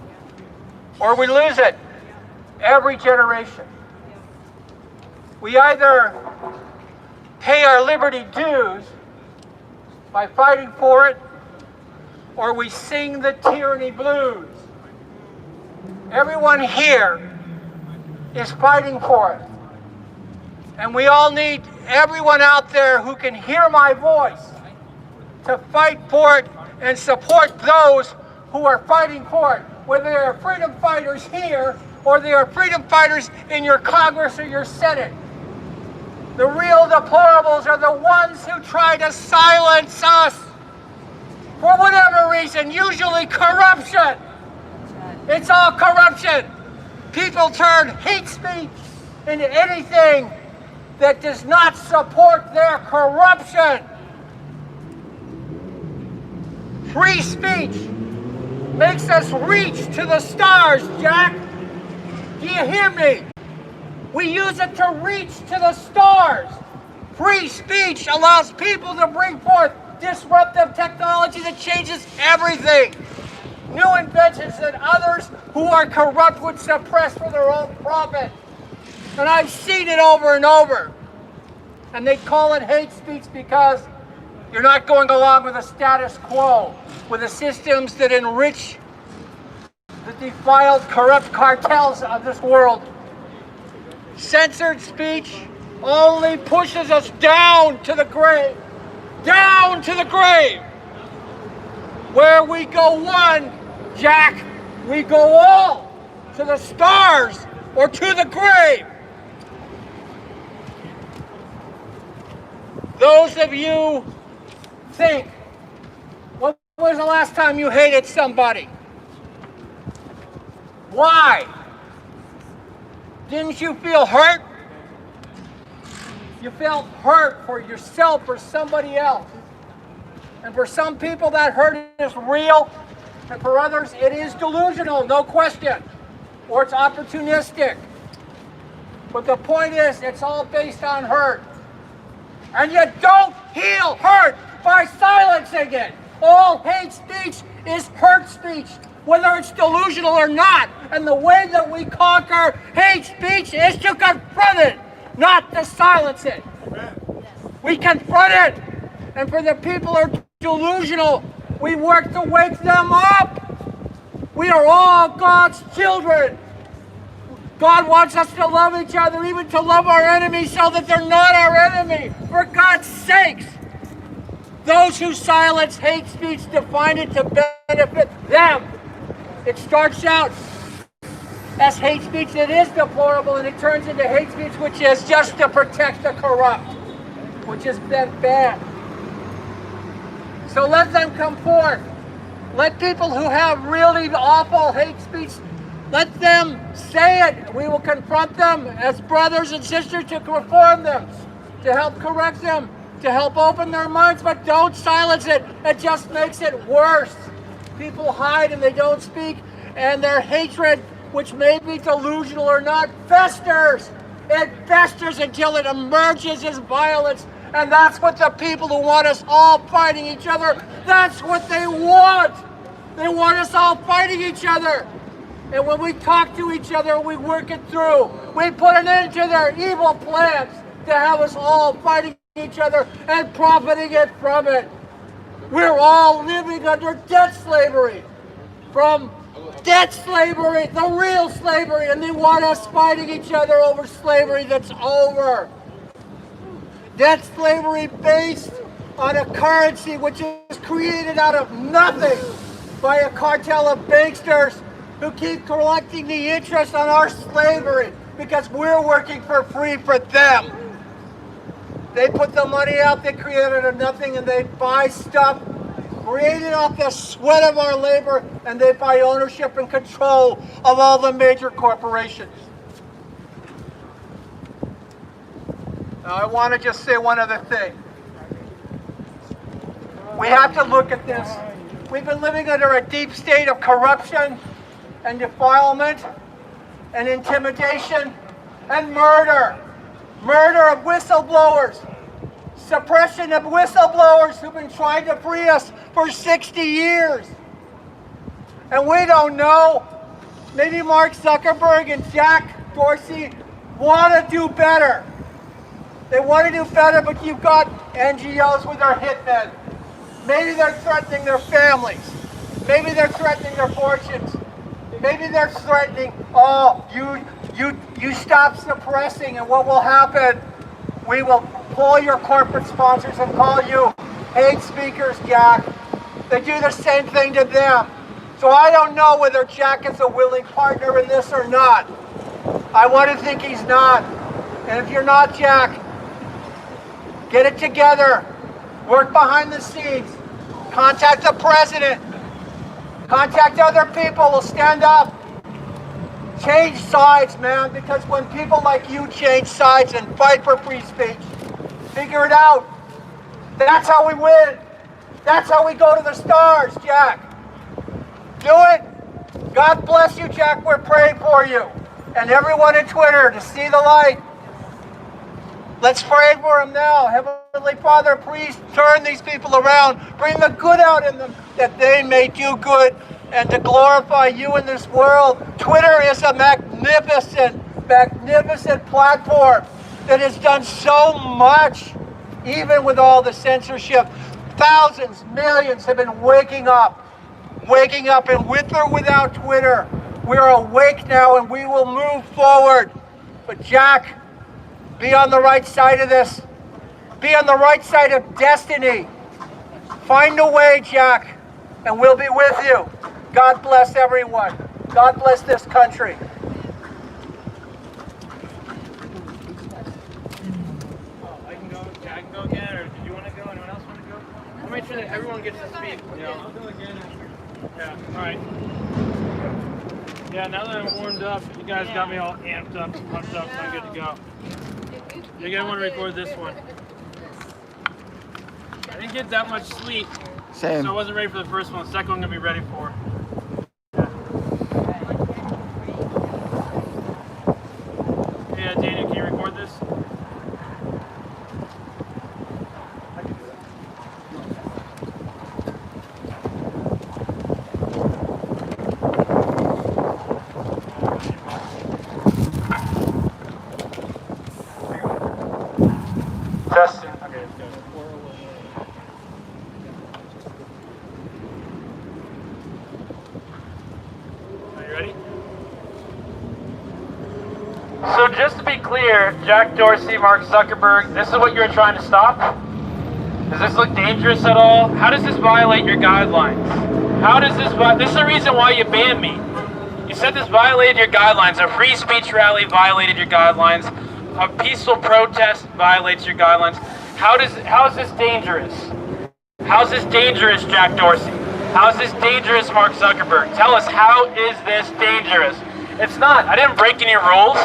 or we lose it. Every generation. We either pay our liberty dues by fighting for it, or we sing the tyranny blues. Everyone here is fighting for it. And we all need everyone out there who can hear my voice to fight for it and support those who are fighting for it, whether they are freedom fighters here or they are freedom fighters in your Congress or your Senate. The real deplorables are the ones who try to silence us for whatever reason, usually corruption. It's all corruption. People turn hate speech into anything that does not support their corruption. Free speech makes us reach to the stars, Jack. Do you hear me? We use it to reach to the stars. Free speech allows people to bring forth disruptive technology that changes everything. New inventions that others who are corrupt would suppress for their own profit. And I've seen it over and over. And they call it hate speech because you're not going along with the status quo, with the systems that enrich the defiled, corrupt cartels of this world. Censored speech only pushes us down to the grave. Down to the grave. Where we go one, Jack, we go all to the stars or to the grave. Those of you think, when was the last time you hated somebody? Why? Didn't you feel hurt? You felt hurt for yourself or somebody else. And for some people that hurt is real, and for others it is delusional, no question. Or it's opportunistic. But the point is, it's all based on hurt. And you don't heal hurt by silencing it. All hate speech is hurt speech, whether it's delusional or not. And the way that we conquer hate speech is to confront it, not to silence it. We confront it. And for the people who are delusional, we work to wake them up. We are all God's children. God wants us to love each other, even to love our enemies so that they're not our enemy. For God's sakes. Those who silence hate speech define it to benefit them. It starts out as hate speech that is deplorable, and it turns into hate speech which is just to protect the corrupt, which is bad. So let them come forth. Let people who have really awful hate speech, let them say it. We will confront them as brothers and sisters to reform them, to help correct them, to help open their minds, but don't silence it. It just makes it worse. People hide and they don't speak, and their hatred, which may be delusional or not, festers. It festers until it emerges as violence. And that's what the people who want us all fighting each other, that's what they want. They want us all fighting each other. And when we talk to each other, we work it through. We put an end to their evil plans to have us all fighting each other and profiting it from it. We're all living under debt slavery. From debt slavery, the real slavery, and they want us fighting each other over slavery that's over. Debt slavery based on a currency which is created out of nothing by a cartel of banksters who keep collecting the interest on our slavery because we're working for free for them. They put the money out they created out of nothing, and they buy stuff created off the sweat of our labor, and they buy ownership and control of all the major corporations. Now, I want to just say one other thing. We have to look at this. We've been living under a deep state of corruption and defilement and intimidation and murder. Murder of whistleblowers. Suppression of whistleblowers who've been trying to free us for 60 years. And we don't know. Maybe Mark Zuckerberg and Jack Dorsey want to do better. They want to do better, but you've got NGOs with their hitmen. Maybe they're threatening their families. Maybe they're threatening their fortunes. Maybe they're threatening, oh, you stop suppressing, and what will happen? We will pull your corporate sponsors and call you hate speakers, Jack. They do the same thing to them. So I don't know whether Jack is a willing partner in this or not. I want to think he's not. And if you're not, Jack, get it together. Work behind the scenes. Contact the president. Contact other people who stand up. Change sides, man, because when people like you change sides and fight for free speech, figure it out. That's how we win. That's how we go to the stars, Jack. Do it. God bless you, Jack. We're praying for you. And everyone at Twitter to see the light. Let's pray for them now. Heavenly Father, please turn these people around. Bring the good out in them, that they may do good and to glorify you in this world. Twitter is a magnificent platform that has done so much, even with all the censorship. Thousands, millions have been waking up, and with or without Twitter, we're awake now and we will move forward. But Jack, be on the right side of this. Be on the right side of destiny. Find a way, Jack, and we'll be with you. God bless everyone. God bless this country. I can go again, or did you want to go? Anyone else want to go? I'll make sure that everyone gets to speak. I'll go again. Yeah, all right. Yeah, now that I'm warmed up, you guys got me all amped up, pumped up, so I'm good to go. You're going to want to record this one. I didn't get that much sleep. Same. So I wasn't ready for the first one. The second one I'm going to be ready for. Yeah, Daniel, can you record this? Testing. Okay, let's go. Are you ready? So just to be clear, Jack Dorsey, Mark Zuckerberg, this is what you're trying to stop? Does this look dangerous at all? How does this violate your guidelines? How does this is the reason why you banned me. You said this violated your guidelines. A free speech rally violated your guidelines. A peaceful protest violates your guidelines. How is this dangerous? How is this dangerous, Jack Dorsey? How is this dangerous, Mark Zuckerberg? Tell us, how is this dangerous? It's not. I didn't break any rules.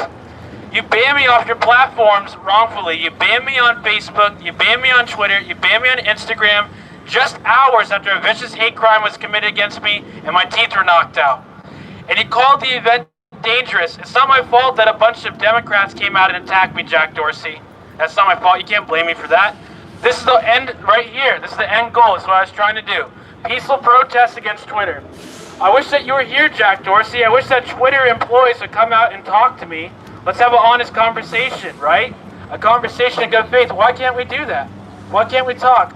You banned me off your platforms wrongfully. You banned me on Facebook. You banned me on Twitter. You banned me on Instagram just hours after a vicious hate crime was committed against me and my teeth were knocked out. And you called the event dangerous. It's not my fault that a bunch of Democrats came out and attacked me, Jack Dorsey. That's not my fault. You can't blame me for that. This is the end right here. This is the end goal. This is what I was trying to do. Peaceful protest against Twitter. I wish that you were here, Jack Dorsey. I wish that Twitter employees would come out and talk to me. Let's have an honest conversation, right? A conversation in good faith. Why can't we do that? Why can't we talk?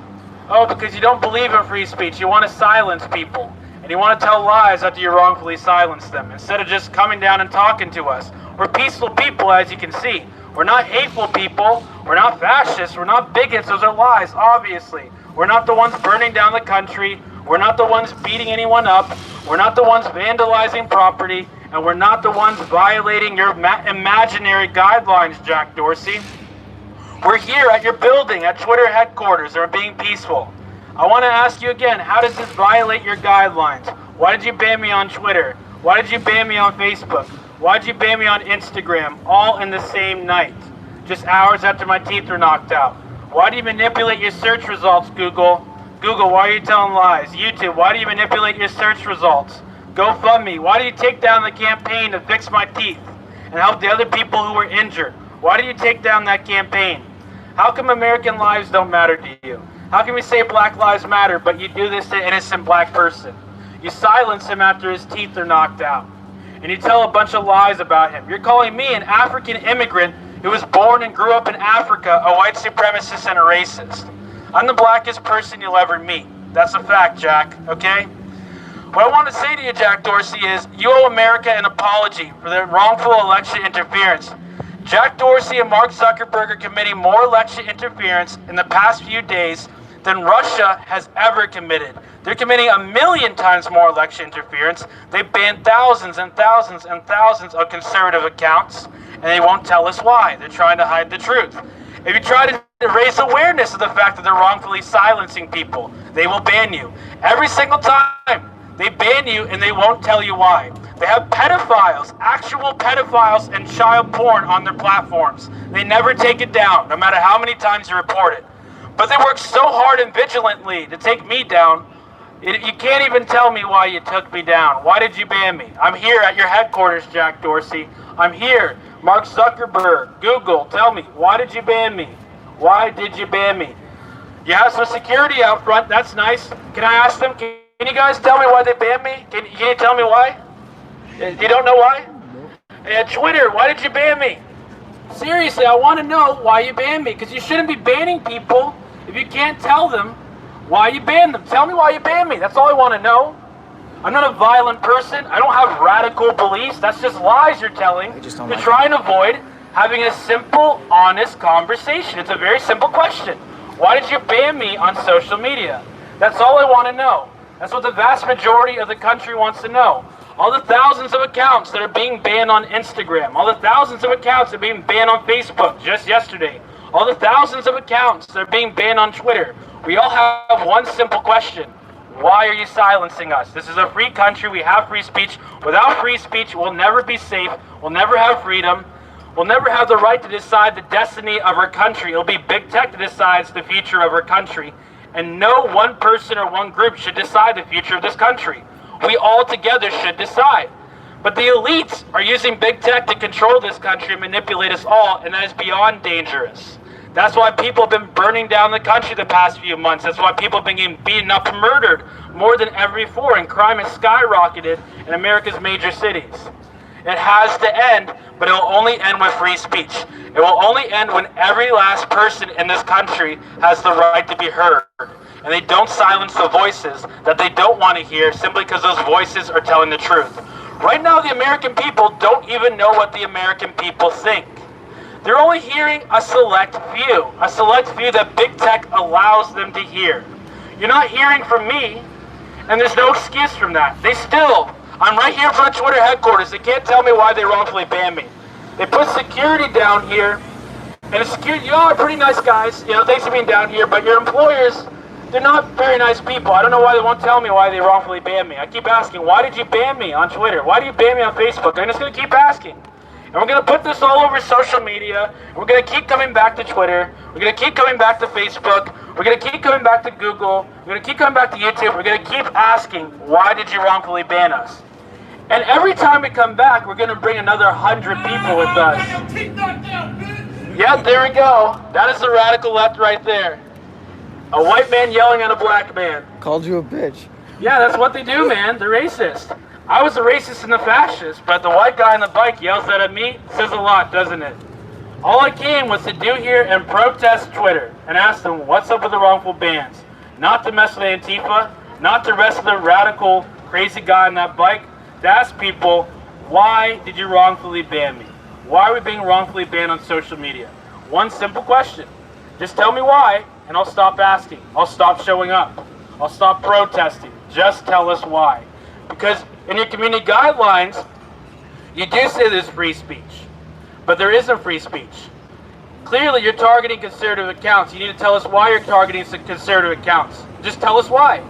Oh, because you don't believe in free speech. You want to silence people. And you want to tell lies after you wrongfully silence them, instead of just coming down and talking to us. We're peaceful people, as you can see. We're not hateful people. We're not fascists. We're not bigots. Those are lies, obviously. We're not the ones burning down the country. We're not the ones beating anyone up. We're not the ones vandalizing property. And we're not the ones violating your imaginary guidelines, Jack Dorsey. We're here at your building, at Twitter headquarters, and we're being peaceful. I want to ask you again, how does this violate your guidelines? Why did you ban me on Twitter? Why did you ban me on Facebook? Why did you ban me on Instagram? All in the same night, just hours after my teeth were knocked out. Why do you manipulate your search results, Google? Google, why are you telling lies? YouTube, why do you manipulate your search results? GoFundMe, why do you take down the campaign to fix my teeth and help the other people who were injured? Why do you take down that campaign? How come American lives don't matter to you? How can we say Black Lives Matter, but you do this to an innocent black person? You silence him after his teeth are knocked out. And you tell a bunch of lies about him. You're calling me an African immigrant who was born and grew up in Africa a white supremacist and a racist. I'm the blackest person you'll ever meet. That's a fact, Jack, okay? What I want to say to you, Jack Dorsey, is you owe America an apology for the wrongful election interference. Jack Dorsey and Mark Zuckerberg are committing more election interference in the past few days than Russia has ever committed. They're committing 1,000,000 times more election interference. They banned thousands and thousands and thousands of conservative accounts, and they won't tell us why. They're trying to hide the truth. If you try to raise awareness of the fact that they're wrongfully silencing people, they will ban you. Every single time, they ban you and they won't tell you why. They have pedophiles, actual pedophiles and child porn on their platforms. They never take it down, no matter how many times you report it. But they work so hard and vigilantly to take me down, you can't even tell me why you took me down. Why did you ban me? I'm here at your headquarters, Jack Dorsey. I'm here Mark Zuckerberg, Google, tell me, why did you ban me? Why did you ban me? You have some security out front, that's nice. Can I ask them, can you guys tell me why they banned me? Can you tell me why? You don't know why? And Twitter, why did you ban me? Seriously, I want to know why you banned me, because you shouldn't be banning people if you can't tell them why you banned them. Tell me why you banned me, that's all I want to know. I'm not a violent person, I don't have radical beliefs, that's just lies you're telling to try and avoid having a simple, honest conversation. It's a very simple question. Why did you ban me on social media? That's all I want to know. That's what the vast majority of the country wants to know. All the thousands of accounts that are being banned on Instagram, all the thousands of accounts that are being banned on Facebook just yesterday, all the thousands of accounts that are being banned on Twitter, we all have one simple question. Why are you silencing us? This is a free country, we have free speech. Without free speech, we'll never be safe, we'll never have freedom, we'll never have the right to decide the destiny of our country. It'll be big tech that decides the future of our country. And no one person or one group should decide the future of this country. We all together should decide. But the elites are using big tech to control this country and manipulate us all, and that is beyond dangerous. That's why people have been burning down the country the past few months. That's why people have been getting beaten up and murdered more than ever before, and crime has skyrocketed in America's major cities. It has to end, but it will only end with free speech. It will only end when every last person in this country has the right to be heard. And they don't silence the voices that they don't want to hear simply because those voices are telling the truth. Right now, the American people don't even know what the American people think. They're only hearing a select few that big tech allows them to hear. You're not hearing from me, and there's no excuse from that. I'm right here in front of Twitter headquarters. They can't tell me why they wrongfully banned me. They put security down here, and the security, you all are pretty nice guys, thanks for being down here, but your employers, they're not very nice people. I don't know why they won't tell me why they wrongfully banned me. I keep asking, why did you ban me on Twitter? Why do you ban me on Facebook? I'm just going to keep asking. And we're going to put this all over social media. We're going to keep coming back to Twitter. We're going to keep coming back to Facebook. We're going to keep coming back to Google. We're going to keep coming back to YouTube. We're going to keep asking, why did you wrongfully ban us? And every time we come back, we're going to bring another 100 people with us. Yep, there we go. That is the radical left right there. A white man yelling at a black man. Called you a bitch. Yeah, that's what they do, man. They're racist. I was a racist and a fascist, but the white guy on the bike yells that at me. Says a lot, doesn't it? All I came was to do here and protest Twitter and ask them what's up with the wrongful bans. Not to mess with Antifa, not to rest of the radical, crazy guy on that bike. To ask people, why did you wrongfully ban me? Why are we being wrongfully banned on social media? One simple question. Just tell me why, and I'll stop asking. I'll stop showing up. I'll stop protesting. Just tell us why. Because in your community guidelines, you do say there's free speech, but there isn't free speech. Clearly, you're targeting conservative accounts. You need to tell us why you're targeting conservative accounts. Just tell us why.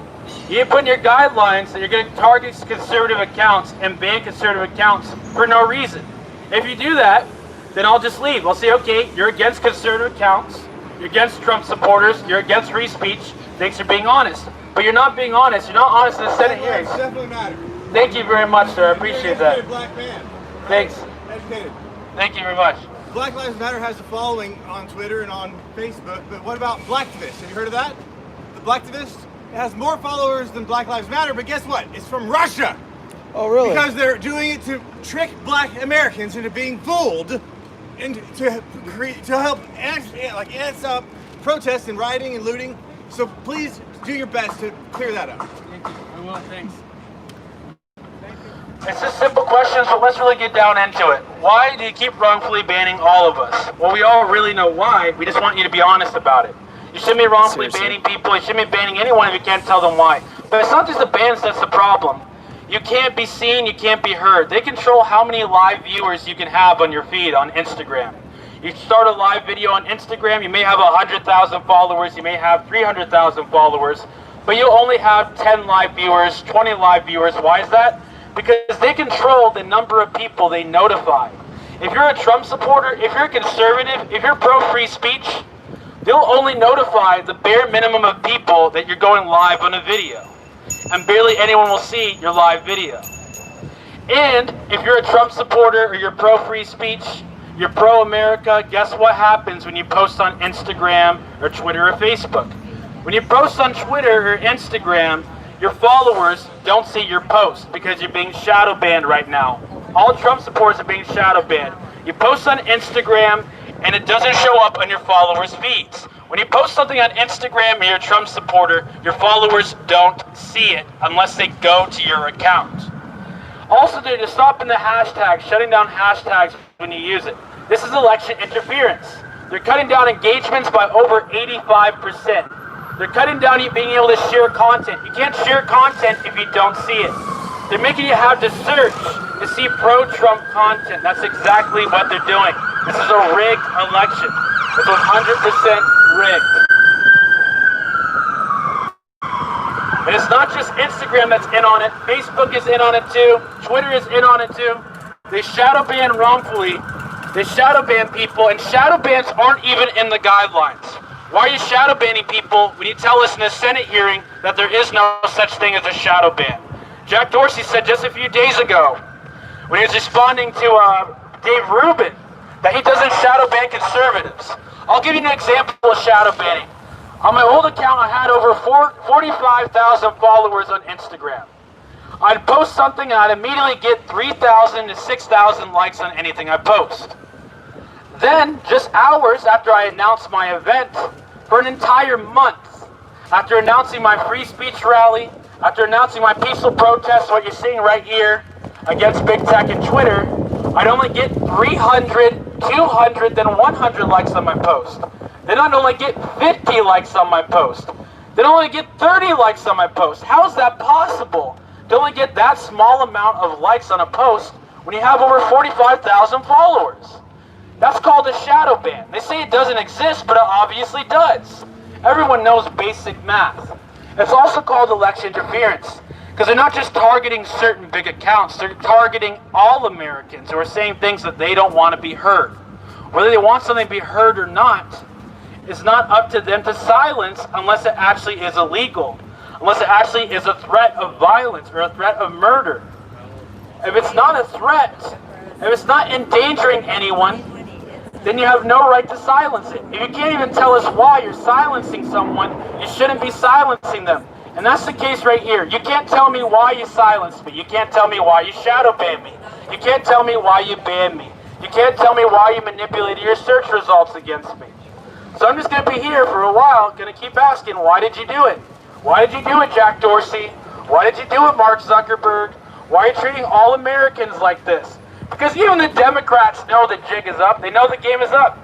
You need to put in your guidelines that you're going to target conservative accounts and ban conservative accounts for no reason. If you do that, then I'll just leave. I'll say, okay, you're against conservative accounts, you're against Trump supporters, you're against free speech. Thanks for being honest. But you're not being honest. You're not honest in the Senate hearings. Definitely matter. Thank you very much, sir. I appreciate that. Black man. Thanks. Educated. Thank you very much. Black Lives Matter has a following on Twitter and on Facebook, but what about Blacktivist? Have you heard of that? The Blacktivist? It has more followers than Black Lives Matter, but guess what? It's from Russia. Oh, really? Because they're doing it to trick black Americans into being fooled and to help amp up protests and rioting and looting. So please do your best to clear that up. Thank you. I will. Thanks. It's just simple questions, but let's really get down into it. Why do you keep wrongfully banning all of us? Well, we all really know why. We just want you to be honest about it. You shouldn't be wrongfully banning people. You shouldn't be banning anyone if you can't tell them why. But it's not just the bans that's the problem. You can't be seen, you can't be heard. They control how many live viewers you can have on your feed on Instagram. You start a live video on Instagram, you may have 100,000 followers, you may have 300,000 followers, but you'll only have 10 live viewers, 20 live viewers. Why is that? Because they control the number of people they notify. If you're a Trump supporter, if you're a conservative, if you're pro-free speech, they'll only notify the bare minimum of people that you're going live on a video. And barely anyone will see your live video. And if you're a Trump supporter or you're pro-free speech, you're pro-America, guess what happens when you post on Instagram or Twitter or Facebook? When you post on Twitter or Instagram, your followers don't see your post because you're being shadow banned right now. All Trump supporters are being shadow banned. You post on Instagram and it doesn't show up on your followers' feeds. When you post something on Instagram and you're a Trump supporter, your followers don't see it unless they go to your account. Also, they're stopping the hashtags, shutting down hashtags when you use it. This is election interference. They're cutting down engagements by over 85%. They're cutting down you being able to share content. You can't share content if you don't see it. They're making you have to search to see pro-Trump content. That's exactly what they're doing. This is a rigged election. It's 100% rigged. And it's not just Instagram that's in on it. Facebook is in on it too. Twitter is in on it too. They shadow ban wrongfully. They shadow ban people, and shadow bans aren't even in the guidelines. Why are you shadow banning people when you tell us in a Senate hearing that there is no such thing as a shadow ban? Jack Dorsey said just a few days ago, when he was responding to Dave Rubin, that he doesn't shadow ban conservatives. I'll give you an example of shadow banning. On my old account, I had over 45,000 followers on Instagram. I'd post something and I'd immediately get 3,000 to 6,000 likes on anything I post. Then, just hours after I announced my event, for an entire month, after announcing my free speech rally, after announcing my peaceful protest, what you're seeing right here, against big tech and Twitter, I'd only get 300, 200, then 100 likes on my post. Then I'd only get 50 likes on my post. Then I'd only get 30 likes on my post. How is that possible? To only get that small amount of likes on a post when you have over 45,000 followers. That's called a shadow ban. They say it doesn't exist, but it obviously does. Everyone knows basic math. It's also called election interference, because they're not just targeting certain big accounts, they're targeting all Americans who are saying things that they don't want to be heard. Whether they want something to be heard or not, it's not up to them to silence unless it actually is illegal, unless it actually is a threat of violence or a threat of murder. If it's not a threat, if it's not endangering anyone, then you have no right to silence it. If you can't even tell us why you're silencing someone, you shouldn't be silencing them. And that's the case right here. You can't tell me why you silenced me. You can't tell me why you shadow banned me. You can't tell me why you banned me. You can't tell me why you manipulated your search results against me. So I'm just going to be here for a while, going to keep asking, why did you do it? Why did you do it, Jack Dorsey? Why did you do it, Mark Zuckerberg? Why are you treating all Americans like this? Because even the Democrats know the jig is up. They know the game is up.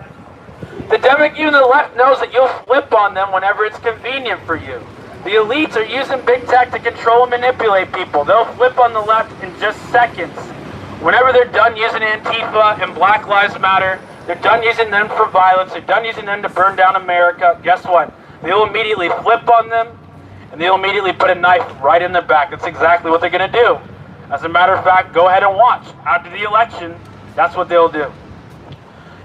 Even the left knows that you'll flip on them whenever it's convenient for you. The elites are using big tech to control and manipulate people. They'll flip on the left in just seconds. Whenever they're done using Antifa and Black Lives Matter, they're done using them for violence, they're done using them to burn down America, guess what? They'll immediately flip on them, and they'll immediately put a knife right in their back. That's exactly what they're going to do. As a matter of fact, go ahead and watch. After the election, that's what they'll do.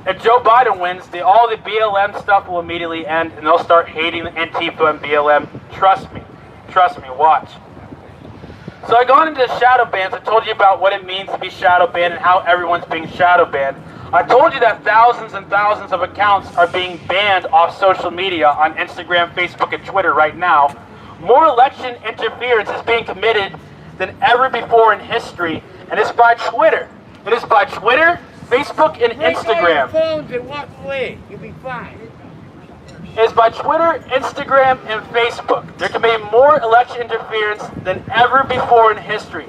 If Joe Biden wins, all the BLM stuff will immediately end, and they'll start hating Antifa and BLM. Trust me, watch. So I got into shadow bans. I told you about what it means to be shadow banned and how everyone's being shadow banned. I told you that thousands and thousands of accounts are being banned off social media on Instagram, Facebook, and Twitter right now. More election interference is being committed than ever before in history, and it's by Twitter. It is by Twitter, Facebook, and Instagram. Phones and walk away. You'll be fine. It is by Twitter, Instagram, and Facebook. There can be more election interference than ever before in history.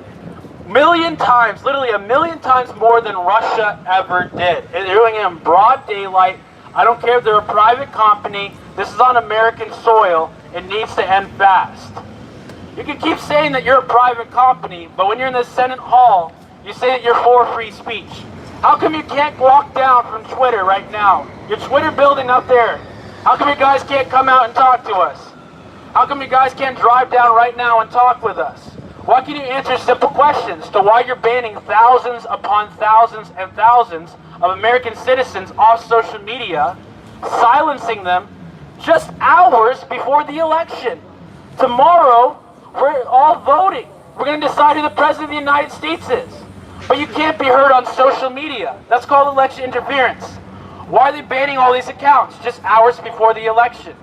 Million times, literally a million times more than Russia ever did. And they're doing it in broad daylight. I don't care if they're a private company. This is on American soil. It needs to end fast. You can keep saying that you're a private company, but when you're in the Senate hall, you say that you're for free speech. How come you can't walk down from Twitter right now? Your Twitter building up there. How come you guys can't come out and talk to us? How come you guys can't drive down right now and talk with us? Why can't you answer simple questions to why you're banning thousands upon thousands and thousands of American citizens off social media, silencing them just hours before the election? Tomorrow, we're all voting. We're going to decide who the President of the United States is. But you can't be heard on social media. That's called election interference. Why are they banning all these accounts just hours before the election?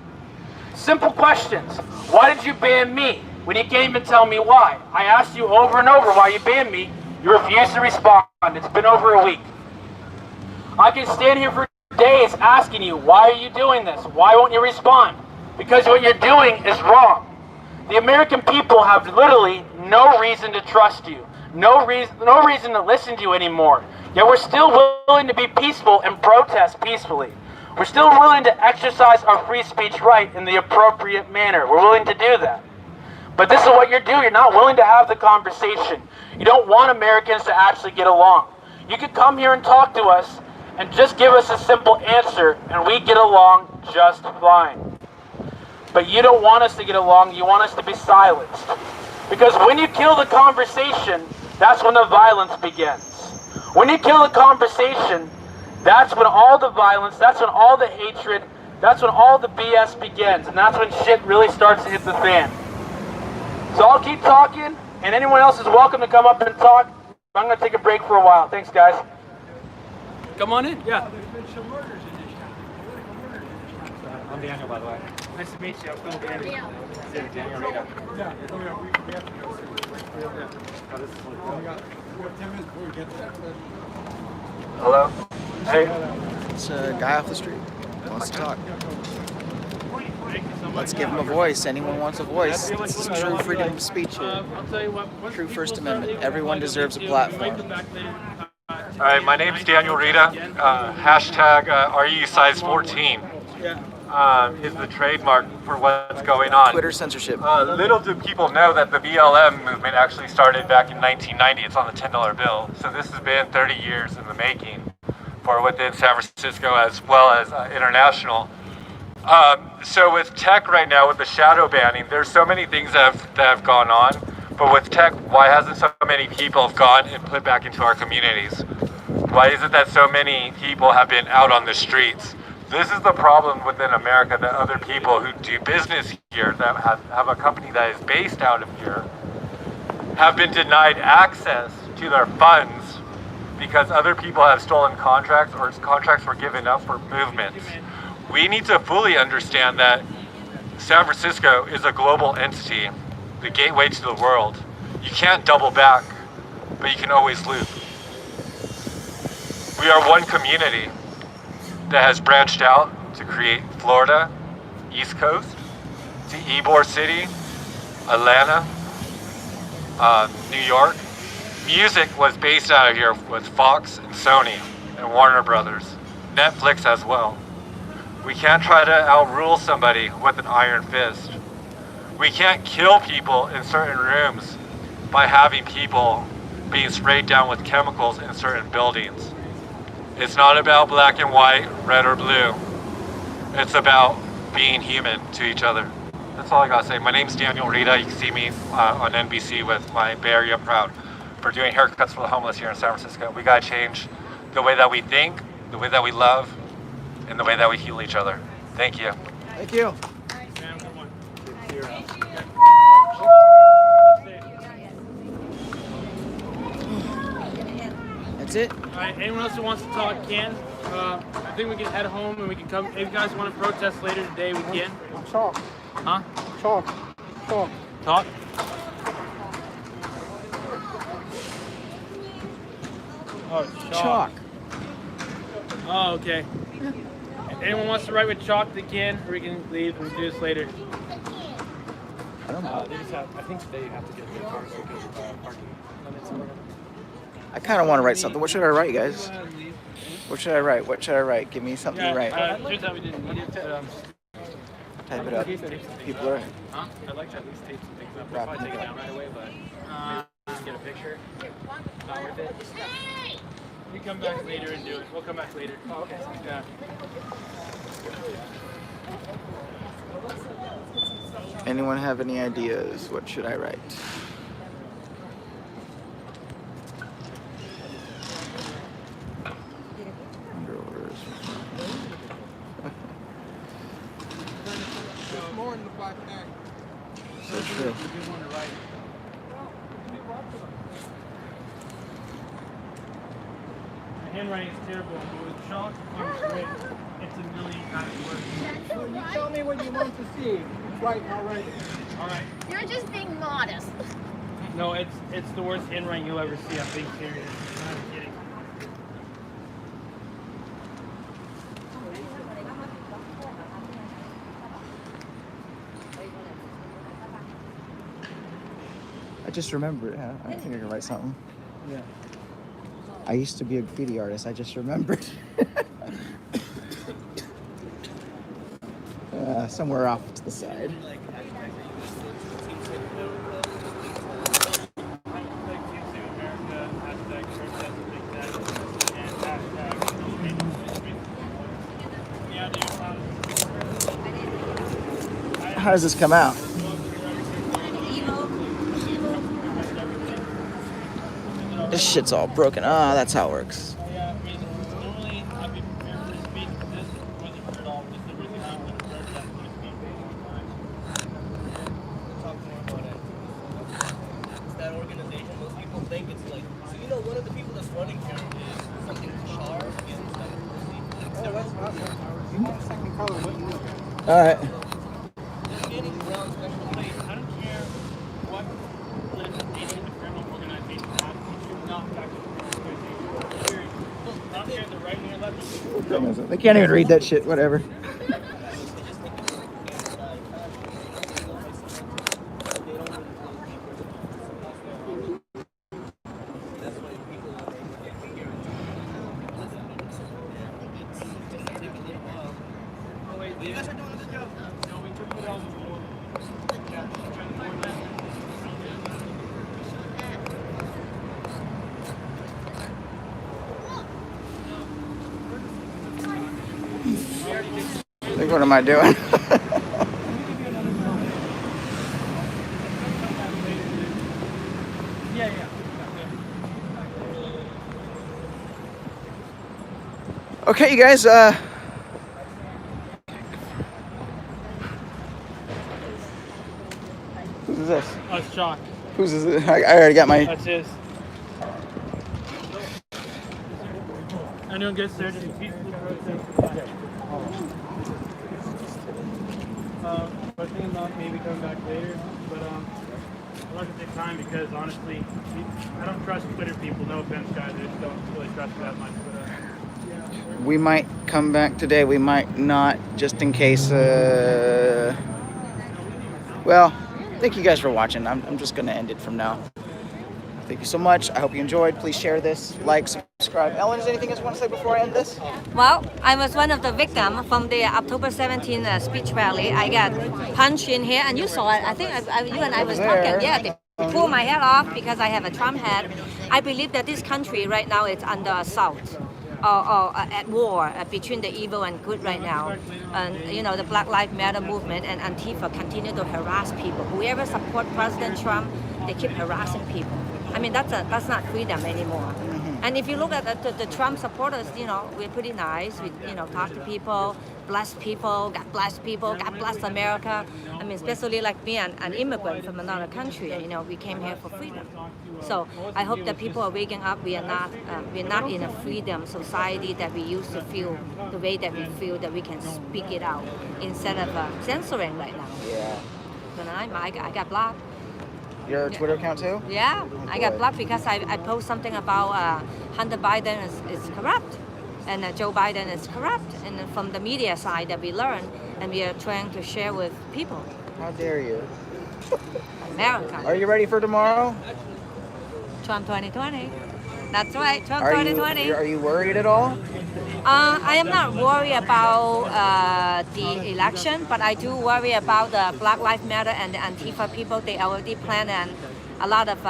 Simple questions. Why did you ban me when you can't even tell me why? I asked you over and over why you banned me. You refused to respond. It's been over a week. I can stand here for days asking you, why are you doing this? Why won't you respond? Because what you're doing is wrong. The American people have literally no reason to trust you. No reason to listen to you anymore. Yet we're still willing to be peaceful and protest peacefully. We're still willing to exercise our free speech right in the appropriate manner. We're willing to do that. But this is what you're doing. You're not willing to have the conversation. You don't want Americans to actually get along. You could come here and talk to us and just give us a simple answer and we get along just fine. But you don't want us to get along. You want us to be silenced. Because when you kill the conversation, that's when the violence begins. When you kill the conversation, that's when all the violence, that's when all the hatred, that's when all the BS begins. And that's when shit really starts to hit the fan. So I'll keep talking, and anyone else is welcome to come up and talk. I'm going to take a break for a while. Thanks, guys. Come on in. Yeah. I'm Daniel, by the way. Nice to meet you. I'm Phil Daniel. Daniel Rita. Hello. Hey. It's a guy off the street. Wants to talk. Let's give him a voice. Anyone wants a voice. This is true freedom of speech here. True First Amendment. Everyone deserves a platform. All right, my name's Daniel Rita. Hashtag RU size 14 is the trademark for what's going on. Twitter censorship. Little do people know that the BLM movement actually started back in 1990. It's on the $10 bill. So this has been 30 years in the making for within San Francisco as well as international. So with tech right now, with the shadow banning, there's so many things that have gone on. But with tech, why hasn't so many people have gone and put back into our communities? Why is it that so many people have been out on the streets? This is the problem within America, that other people who do business here, that have a company that is based out of here, have been denied access to their funds because other people have stolen contracts or contracts were given up for movements. We need to fully understand that San Francisco is a global entity, the gateway to the world. You can't double back, but you can always loop. We are one community that has branched out to create Florida, East Coast, to Ybor City, Atlanta, New York. Music was based out of here with Fox and Sony and Warner Brothers, Netflix as well. We can't try to outrule somebody with an iron fist. We can't kill people in certain rooms by having people being sprayed down with chemicals in certain buildings. It's not about black and white, red or blue. It's about being human to each other. That's all I gotta say. My name's Daniel Rita. You can see me on NBC with my Bay Area Proud for doing haircuts for the homeless here in San Francisco. We gotta change the way that we think, the way that we love, and the way that we heal each other. Thank you. Thank you. That's it. All right, anyone else who wants to talk can. I think we can head home and we can come. If you guys want to protest later today, we can. Talk. Huh? Talk. Talk. Talk? Oh, chalk. Oh, okay. If anyone wants to write with chalk, they can, or we can leave and do this later. I don't know. They just have, I think they have to get their cars because of parking limits or whatever. I kind of want to write something. What should I write, guys? What should I write? What should I write? Give me something to write. Turns out we didn't need it. Type it up. People are. Huh? I'd like to at least tape some things up. We'll probably take it down right away, but just get a picture. Not worth it. We come back later and do it. We'll come back later. Oh, okay. Yeah. Anyone have any ideas? What should I write? Under orders. More in the black bag. So true. handwriting is terrible, but with chalk, it's great. It's a million times worse. So you tell me what you want to see. Right, all right. All right. You're just being modest. No, it's the worst handwriting you'll ever see. I'm being serious. I'm not kidding. I just remembered. Yeah, I think I can write something. Yeah. I used to be a graffiti artist. I just remembered. Somewhere off to the side. How does this come out? This shit's all broken. Ah, that's how it works. That organization, most people think it's like, so you know, one of the people that's running here is something sharp and like, Oh, that's awesome. You want a second color, what you know? All right. they're getting around special place. I don't care what legislation the criminal organization has. It should not back up the organization. Period. I don't care if they're right or left. They can't even read that shit. Whatever. You guys are doing a good job. No, we took it on the board. Like, what am I doing? Yeah. Okay, you guys. Who's this? Oh, it's chalk. Whose is it? I already got my. That's his. Anyone gets there, just peacefully protest. I was thinking about maybe coming back later, but I'm not gonna take time because honestly, I don't trust Twitter people. No offense, guys, I just don't really trust that much. But We might come back today. We might not, just in case. Well, thank you guys for watching. I'm just gonna end it from now. Thank you so much. I hope you enjoyed. Please share this, like, subscribe. Ellen, is there anything else you want to say before I end this? Well, I was one of the victims from the October 17 speech rally. I got punched in here, and you saw it. I think you and I was talking. Yeah, they pulled my head off because I have a Trump head. I believe that this country right now is under assault. Or at war between the evil and good right now. And you know, the Black Lives Matter movement and Antifa continue to harass people. Whoever support President Trump, they keep harassing people. I mean, that's not freedom anymore. And if you look at the Trump supporters, you know, we're pretty nice. We, you know, talk to people, bless people, God bless people, God bless America. I mean, especially like me, an immigrant from another country, you know, we came here for freedom. So I hope that people are waking up. We're not in a freedom society that we used to feel the way that we feel, that we can speak it out instead of censoring right now. Yeah. But I got blocked. Your Twitter account too? Yeah, I got blocked because I post something about Hunter Biden is corrupt, and Joe Biden is corrupt, and from the media side that we learn, and we are trying to share with people. How dare you? America. Are you ready for tomorrow? Trump 2020. That's right, Trump Are 2020. Are you worried at all? I am not worried about the election, but I do worry about the Black Lives Matter and the Antifa people. They already planned a lot of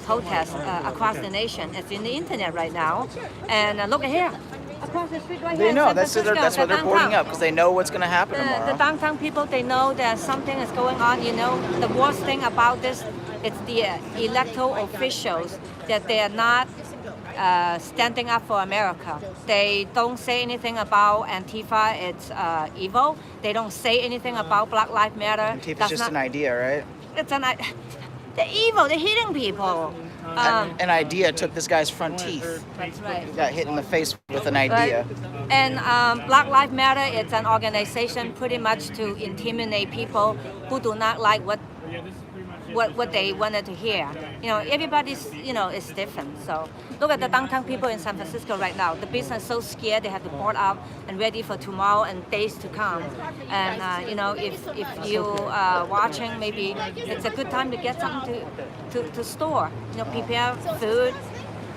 protests across the nation. It's in the internet right now. And look at here. Across the street right here. They know. in San Francisco, That's why they're boarding downtown. up, because they know what's going to happen tomorrow. The downtown people, they know that something is going on. You know, the worst thing about this, it's the electoral officials, that they are not standing up for America. They don't say anything about Antifa, it's evil. They don't say anything about Black Lives Matter. Antifa's just an idea, right? It's they're evil, they're hitting people. An idea took this guy's front teeth. That's right. He got hit in the face with an idea. And Black Lives Matter is an organization pretty much to intimidate people who do not like what they wanted to hear. You know, everybody's, you know, is different. So look at the downtown people in San Francisco right now. The business is so scared they have to board up and ready for tomorrow and days to come. And you know, if you are watching, maybe it's a good time to get something to store. You know, prepare food,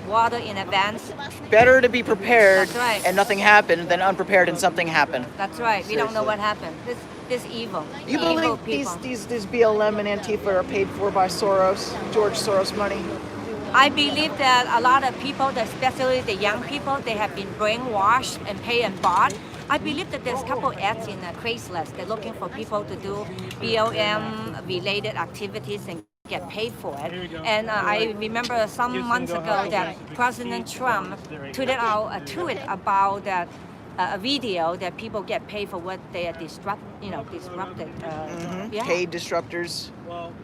water in advance. Better to be prepared That's right. and nothing happened than unprepared and something happened. That's right. We don't know what happened. This evil. You evil believe people. these BLM and Antifa are paid for by Soros, George Soros money? I believe that a lot of people, especially the young people, they have been brainwashed and paid and bought. I believe that there's a couple ads in Craigslist. They're looking for people to do BLM-related activities and get paid for it. And I remember some months ago that President Trump tweeted out a tweet about that a video that people get paid for what they are disrupted. Yeah. Paid disruptors.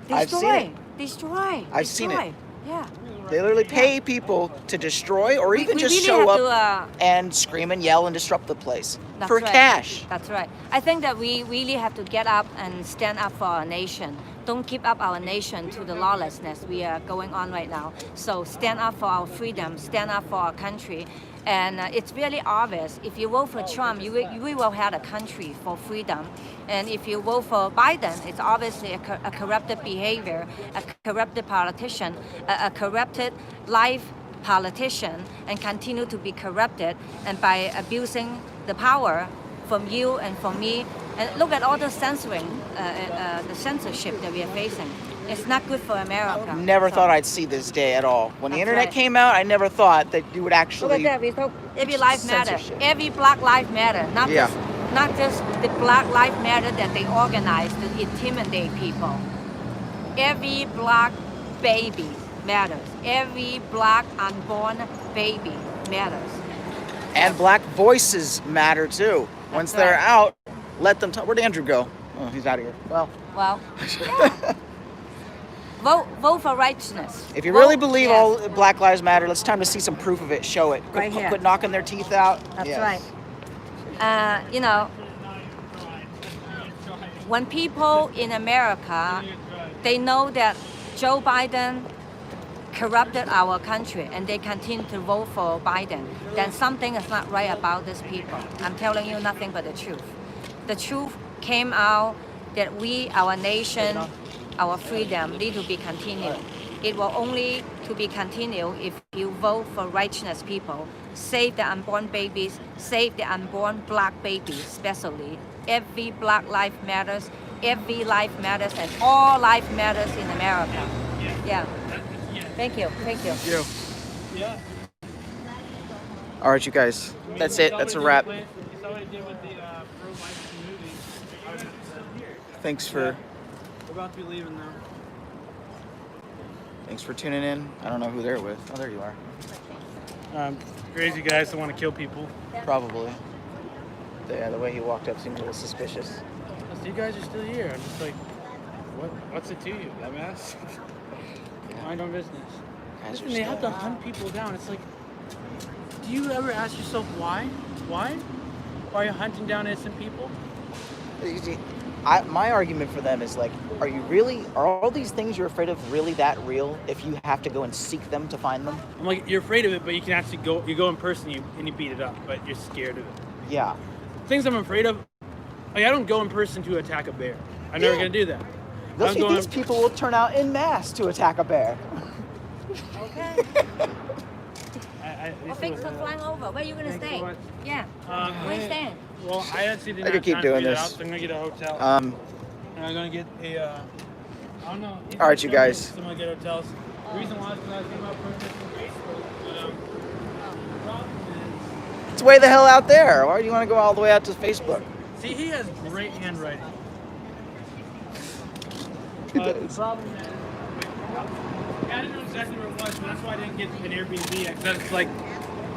Destroy. I've seen it. Destroy. I've seen it. Yeah. They literally pay people to destroy or even just really show have up and scream and yell and disrupt the place That's for right. cash. That's right. I think that we really have to get up and stand up for our nation. Don't keep up our nation to the lawlessness we are going on right now. So stand up for our freedom, stand up for our country. And it's really obvious. If you vote for Trump, we will have a country for freedom. And if you vote for Biden, it's obviously a corrupted behavior, a corrupted politician, a corrupted life politician, and continue to be corrupted and by abusing the power from you and from me. And look at all the censoring, the censorship that we are facing. It's not good for America. Never thought I'd see this day at all. When the internet came out, I never thought that you would actually. Look at that. We talk every life matter. Censorship. Every Black Life Matter. Not just the Black Life Matter that they organize to intimidate people. Every black baby matters. Every black unborn baby matters. And black voices matter too. Once they're out, let them talk. Where'd Andrew go? Oh, he's out of here. Well. Yeah. Vote for righteousness. If you really believe all Black Lives Matter, it's time to see some proof of it. Show it. Right here. Quit knocking their teeth out. That's right. You know, when people in America, they know that Joe Biden corrupted our country and they continue to vote for Biden, then something is not right about these people. I'm telling you nothing but the truth. The truth came out that we, our nation, our freedom need to be continued. It will only to be continued if you vote for righteous people. Save the unborn babies, save the unborn black babies especially. Every black life matters, every life matters, and all life matters in America. Yeah. Thank you. Thank you. Yeah. All right, you guys. That's it. That's a wrap. Thanks for. We're about to be leaving now. Thanks for tuning in. I don't know who they're with. Oh, there you are. Crazy guys that want to kill people. Probably. Yeah, the way he walked up seemed a little suspicious. So you guys are still here. I'm just like, what's it to you, dumbass? Mind your business. Listen, they have to hunt people down. It's like, do you ever ask yourself why? Why? Why are you hunting down innocent people? My argument for them is like, are all these things you're afraid of really that real if you have to go and seek them to find them? I'm like, you're afraid of it, but you can actually go in person and you beat it up, but you're scared of it. Yeah. Things I'm afraid of, like I don't go in person to attack a bear. I'm never gonna do that. These people will turn out en masse to attack a bear. Okay. Well, thanks for flying over. Where are you gonna stay? So yeah. Where are you staying? Well, I actually didn't I could keep doing this. So I'm gonna get a hotel. And I'm gonna get a. I don't know. All right, you guys. I'm gonna get hotels. The reason why is because I was thinking about protesting Facebook. The problem is. It's way the hell out there. Why do you want to go all the way out to Facebook? See, he has great handwriting. He does. The problem is, I didn't know exactly where it was, but that's why I didn't get an Airbnb. Because it's like,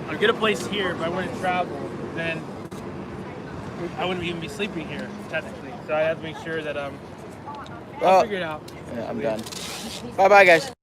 I'll get a place here, but I want to travel, then I wouldn't even be sleeping here, technically. So I have to make sure that I'll figure it out. Yeah, I'm done. Bye-bye, guys.